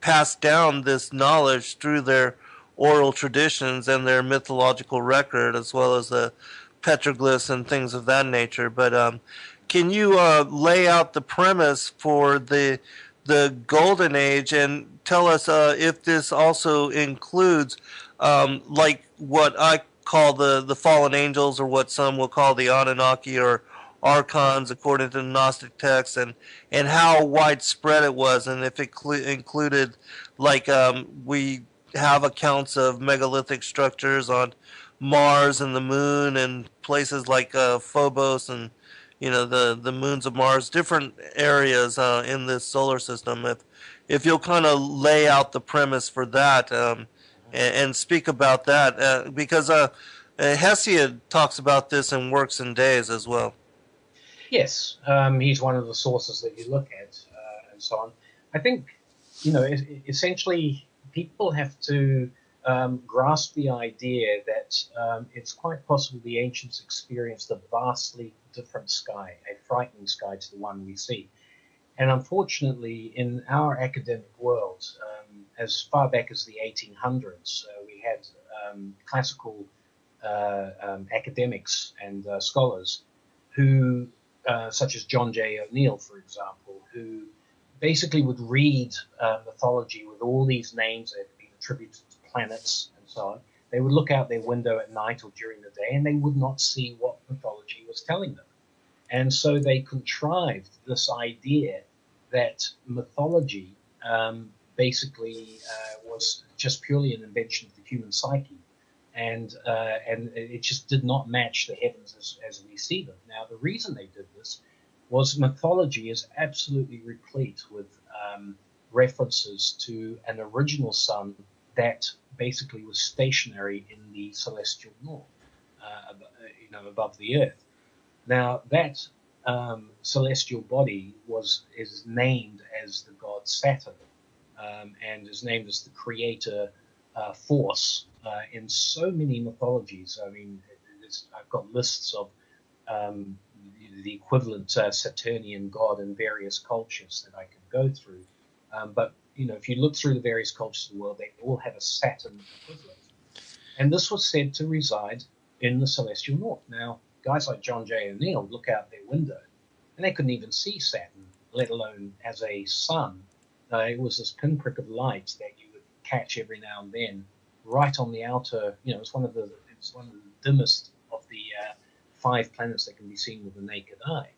passed down this knowledge through their oral traditions and their mythological record, as well as the petroglyphs and things of that nature. But can you lay out the premise for the the Golden Age, and tell us if this also includes like what I call the fallen angels, or what some will call the Anunnaki or archons, according to the Gnostic texts, and how widespread it was, and if it included, like, we have accounts of megalithic structures on Mars and the moon and places like Phobos and the moons of Mars, different areas in this solar system. If you'll kind of lay out the premise for that, and speak about that, because Hesiod talks about this in Works and Days as well. Yes, he's one of the sources that you look at, and so on. I think, essentially people have to grasp the idea that it's quite possible the ancients experienced a vastly different sky, a frightening sky to the one we see. And unfortunately, in our academic world, as far back as the 1800s, we had classical academics and scholars who, such as John J. O'Neill, for example, who basically would read mythology with all these names that had been attributed to planets and so on. They would look out their window at night or during the day, and they would not see what mythology was telling them. And so they contrived this idea that mythology basically was just purely an invention of the human psyche, and it just did not match the heavens as we see them. Now, the reason they did this was mythology is absolutely replete with references to an original sun that basically was stationary in the celestial north, above the earth. Now, that celestial body is named as the god Saturn, and is named as the creator force in so many mythologies. I mean, I've got lists of the equivalent Saturnian god in various cultures that I can go through. But if you look through the various cultures of the world, they all have a Saturn equivalent. And this was said to reside in the celestial north. Now, guys like John J. O'Neill look out their window, and they couldn't even see Saturn, let alone as a sun. It was this pinprick of light that you would catch every now and then, right on the outer. It's one of the dimmest of the 5 planets that can be seen with the naked eye,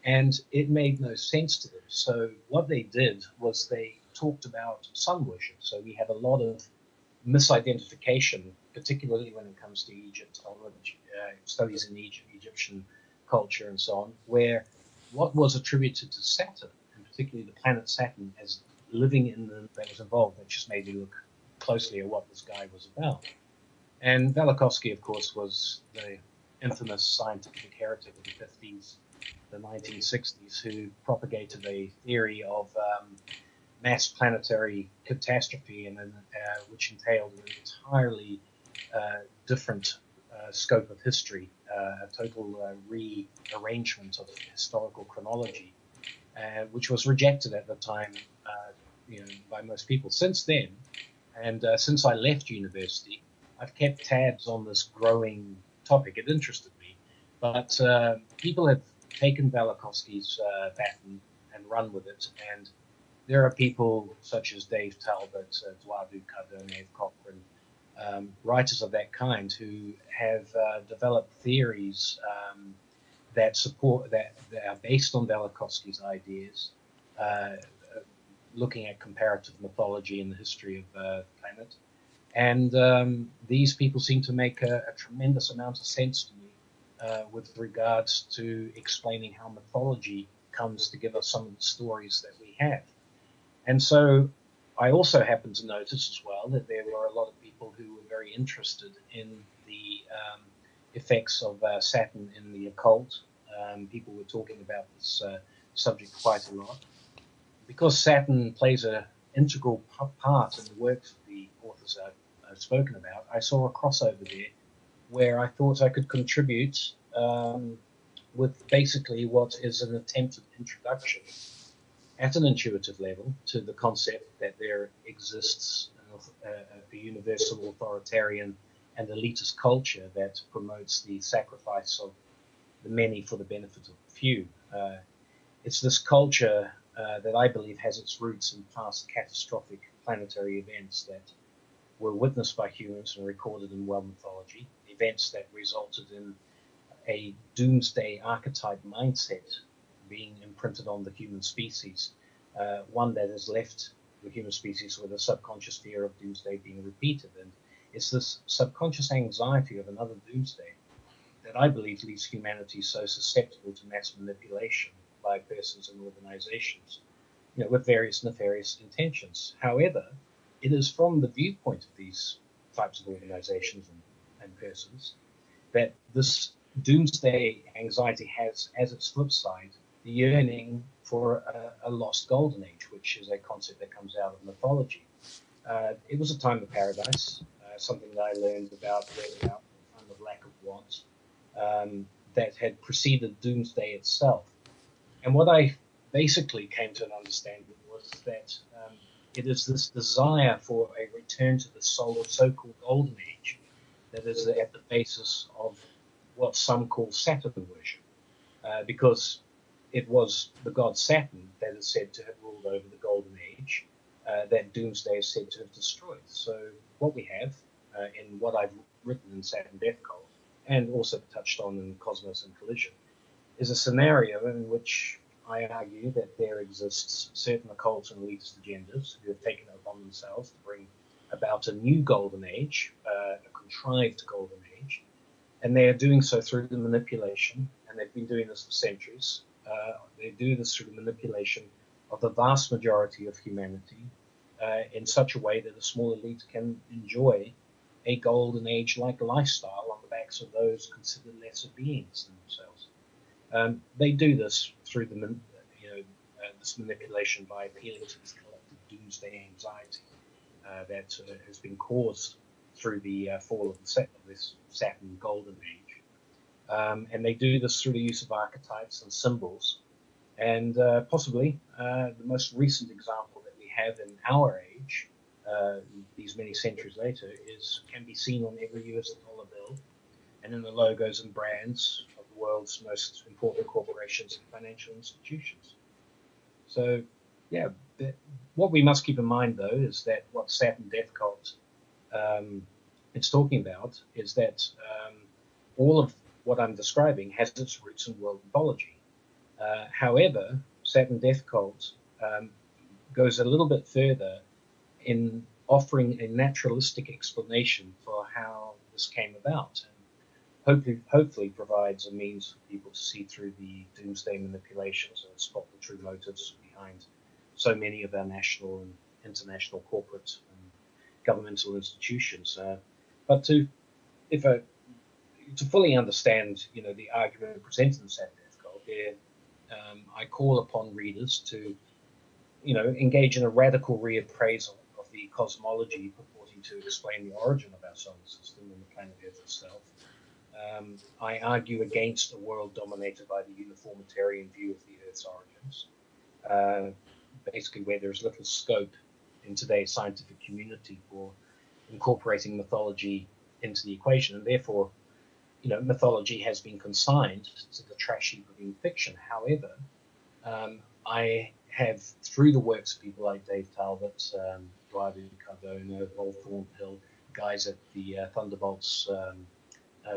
and it made no sense to them. So what they did was they talked about sun worship. So we have a lot of misidentification, particularly when it comes to Egypt, studies in Egyptian culture and so on, where what was attributed to Saturn, and particularly the planet Saturn, as living in that was involved, that just made you look closely at what this guy was about. And Velikovsky, of course, was the infamous scientific heretic of the 50s, the 1960s, who propagated a theory of mass planetary catastrophe, and which entailed an entirely different scope of history, a total rearrangement of historical chronology, which was rejected at the time, by most people. Since then, and since I left university, I've kept tabs on this growing topic. It interested me, but people have taken Velikovsky's baton and run with it, and there are people such as Dave Talbot, Eduardo Cardone, Cochrane, writers of that kind, who have developed theories that are based on Velikovsky's ideas, looking at comparative mythology and the history of the planet. And these people seem to make a tremendous amount of sense to me with regards to explaining how mythology comes to give us some of the stories that we have. And so I also happen to notice as well that there were a lot of people who were very interested in the effects of Saturn in the occult. People were talking about this subject quite a lot. Because Saturn plays an integral part in the works of the authors I've spoken about, I saw a crossover there where I thought I could contribute with basically what is an attempted introduction at an intuitive level to the concept that there exists a universal authoritarian and elitist culture that promotes the sacrifice of the many for the benefit of the few. It's this culture that I believe has its roots in past catastrophic planetary events that were witnessed by humans and recorded in world mythology, events that resulted in a doomsday archetype mindset being imprinted on the human species, one that has left the human species with a subconscious fear of doomsday being repeated. And it's this subconscious anxiety of another doomsday that I believe leaves humanity so susceptible to mass manipulation by persons and organizations, with various nefarious intentions. However, it is from the viewpoint of these types of organizations and persons that this doomsday anxiety has as its flip side the yearning for a lost golden age, which is a concept that comes out of mythology. It was a time of paradise, something that I learned about, read about, a time of lack of want, that had preceded doomsday itself. And what I basically came to an understanding was that it is this desire for a return to the so-called golden age that is at the basis of what some call Saturn worship, because it was the god Saturn that is said to have ruled over the golden age, that doomsday is said to have destroyed. So what we have in what I've written in Saturn Death Cult, and also touched on in Cosmos and Collision, is a scenario in which I argue that there exists certain occult and elitist agendas who have taken it upon themselves to bring about a new golden age, a contrived golden age, and they are doing so through the manipulation, and they've been doing this for centuries. They do this through the manipulation of the vast majority of humanity in such a way that a small elite can enjoy a golden age-like lifestyle on the backs of those considered lesser beings than themselves. They do this through this manipulation by appealing to this collective doomsday anxiety that has been caused through the fall of this Saturn golden age. And they do this through the use of archetypes and symbols. And possibly the most recent example that we have in our age, these many centuries later, can be seen on every US dollar bill and in the logos and brands of the world's most important corporations and financial institutions. So, yeah, what we must keep in mind, though, is that what Saturn Death Cult it's talking about is that all of what I'm describing has its roots in world mythology. However, Saturn Death Cult goes a little bit further in offering a naturalistic explanation for how this came about, and hopefully provides a means for people to see through the doomsday manipulations and spot the true motives behind so many of our national and international corporate and governmental institutions. But to fully understand, the argument presented in Saturn Death Cult, I call upon readers to, engage in a radical reappraisal of the cosmology purporting to explain the origin of our solar system and the planet Earth itself. I argue against a world dominated by the uniformitarian view of the Earth's origins, basically where there's little scope in today's scientific community for incorporating mythology into the equation, and therefore, mythology has been consigned to the trash heap of fiction. However, I have, through the works of people like Dave Talbot, Dwight Cardona, Paul Thornhill, guys at the Thunderbolts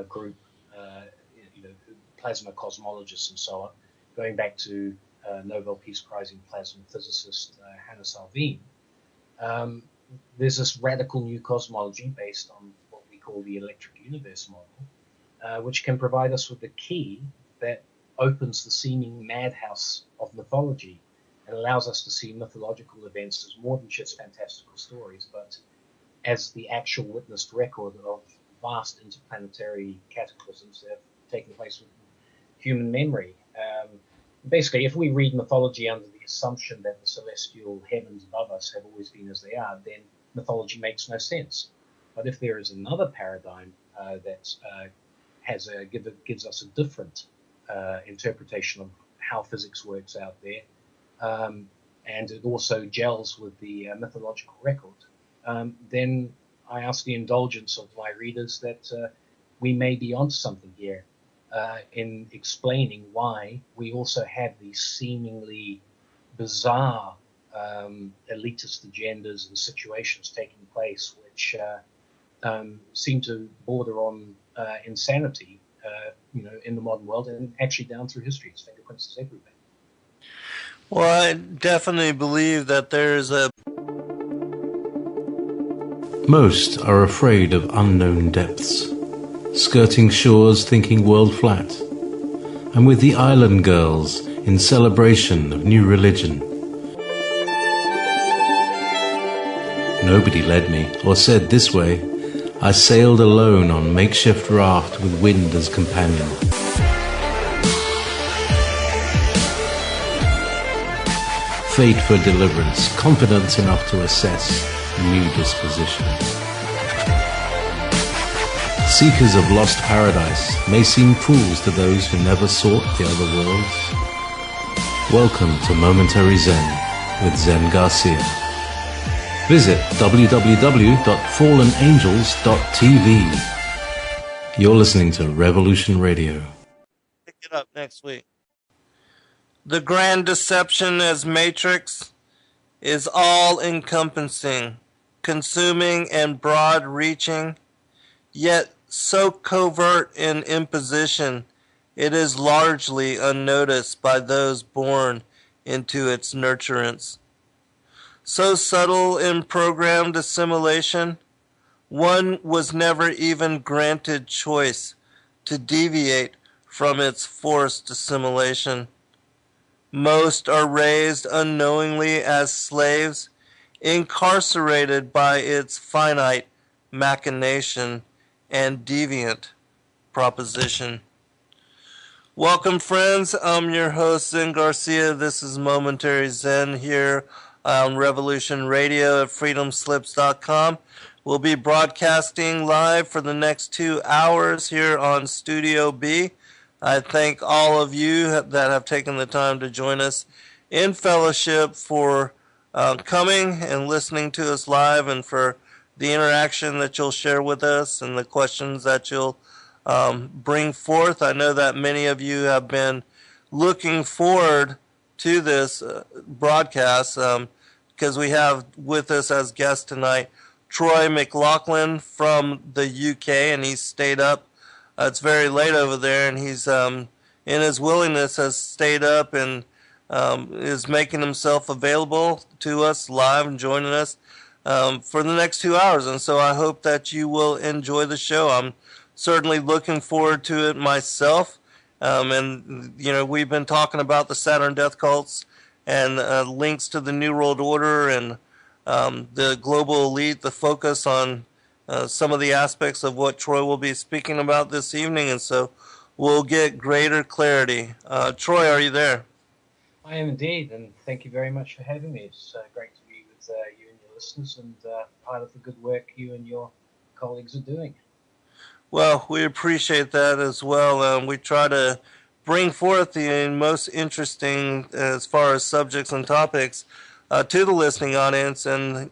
group, plasma cosmologists and so on, going back to Nobel Peace Prizing plasma physicist Hannah Salveen, there's this radical new cosmology based on what we call the electric universe model, which can provide us with the key that opens the seeming madhouse of mythology and allows us to see mythological events as more than just fantastical stories, but as the actual witnessed record of vast interplanetary cataclysms that have taken place with human memory. Basically, if we read mythology under the assumption that the celestial heavens above us have always been as they are, then mythology makes no sense. But if there is another paradigm that gives us a different interpretation of how physics works out there, and it also gels with the mythological record, then I ask the indulgence of my readers that we may be onto something here in explaining why we also have these seemingly bizarre elitist agendas and situations taking place, which seem to border on insanity, in the modern world, and actually down through history. It's fingerprints everywhere. Well, I definitely believe that there's a... Most are afraid of unknown depths, skirting shores thinking world flat, and with the island girls in celebration of new religion. Nobody led me or said this way. I sailed alone on makeshift raft with wind as companion. Fate for deliverance, confidence enough to assess new disposition. Seekers of lost paradise may seem fools to those who never sought the other worlds. Welcome to Momentary Zen with Zen Garcia. Visit www.fallenangels.tv. You're listening to Revolution Radio. Pick it up next week. The grand deception as matrix is all-encompassing, consuming and broad-reaching, yet so covert in imposition, it is largely unnoticed by those born into its nurturance. So subtle in programmed assimilation, one was never even granted choice to deviate from its forced assimilation. Most are raised unknowingly as slaves, incarcerated by its finite machination and deviant proposition. Welcome, friends. I'm your host, Zen Garcia. This is Momentary Zen here on Revolution Radio at freedomslips.com. We'll be broadcasting live for the next 2 hours here on Studio B. I thank all of you that have taken the time to join us in fellowship for coming and listening to us live, and for the interaction that you'll share with us and the questions that you'll bring forth. I know that many of you have been looking forward to this broadcast because we have with us as guest tonight Troy McLachlan from the UK, and he's stayed up. It's very late over there, and he's in his willingness has stayed up and is making himself available to us live and joining us for the next 2 hours. And so I hope that you will enjoy the show. I'm certainly looking forward to it myself. And, we've been talking about the Saturn Death Cults and links to the New World Order and the global elite, the focus on some of the aspects of what Troy will be speaking about this evening, and so we'll get greater clarity. Troy, are you there? I am indeed, and thank you very much for having me. It's great to be with you and your listeners, and part of the good work you and your colleagues are doing. Well, we appreciate that as well. We try to bring forth the most interesting as far as subjects and topics to the listening audience, and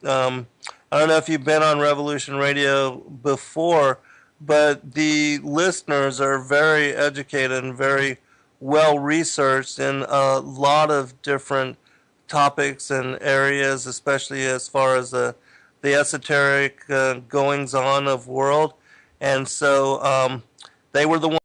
I don't know if you've been on Revolution Radio before, but the listeners are very educated and very well researched in a lot of different topics and areas, especially as far as the esoteric goings on of world. And so they were the ones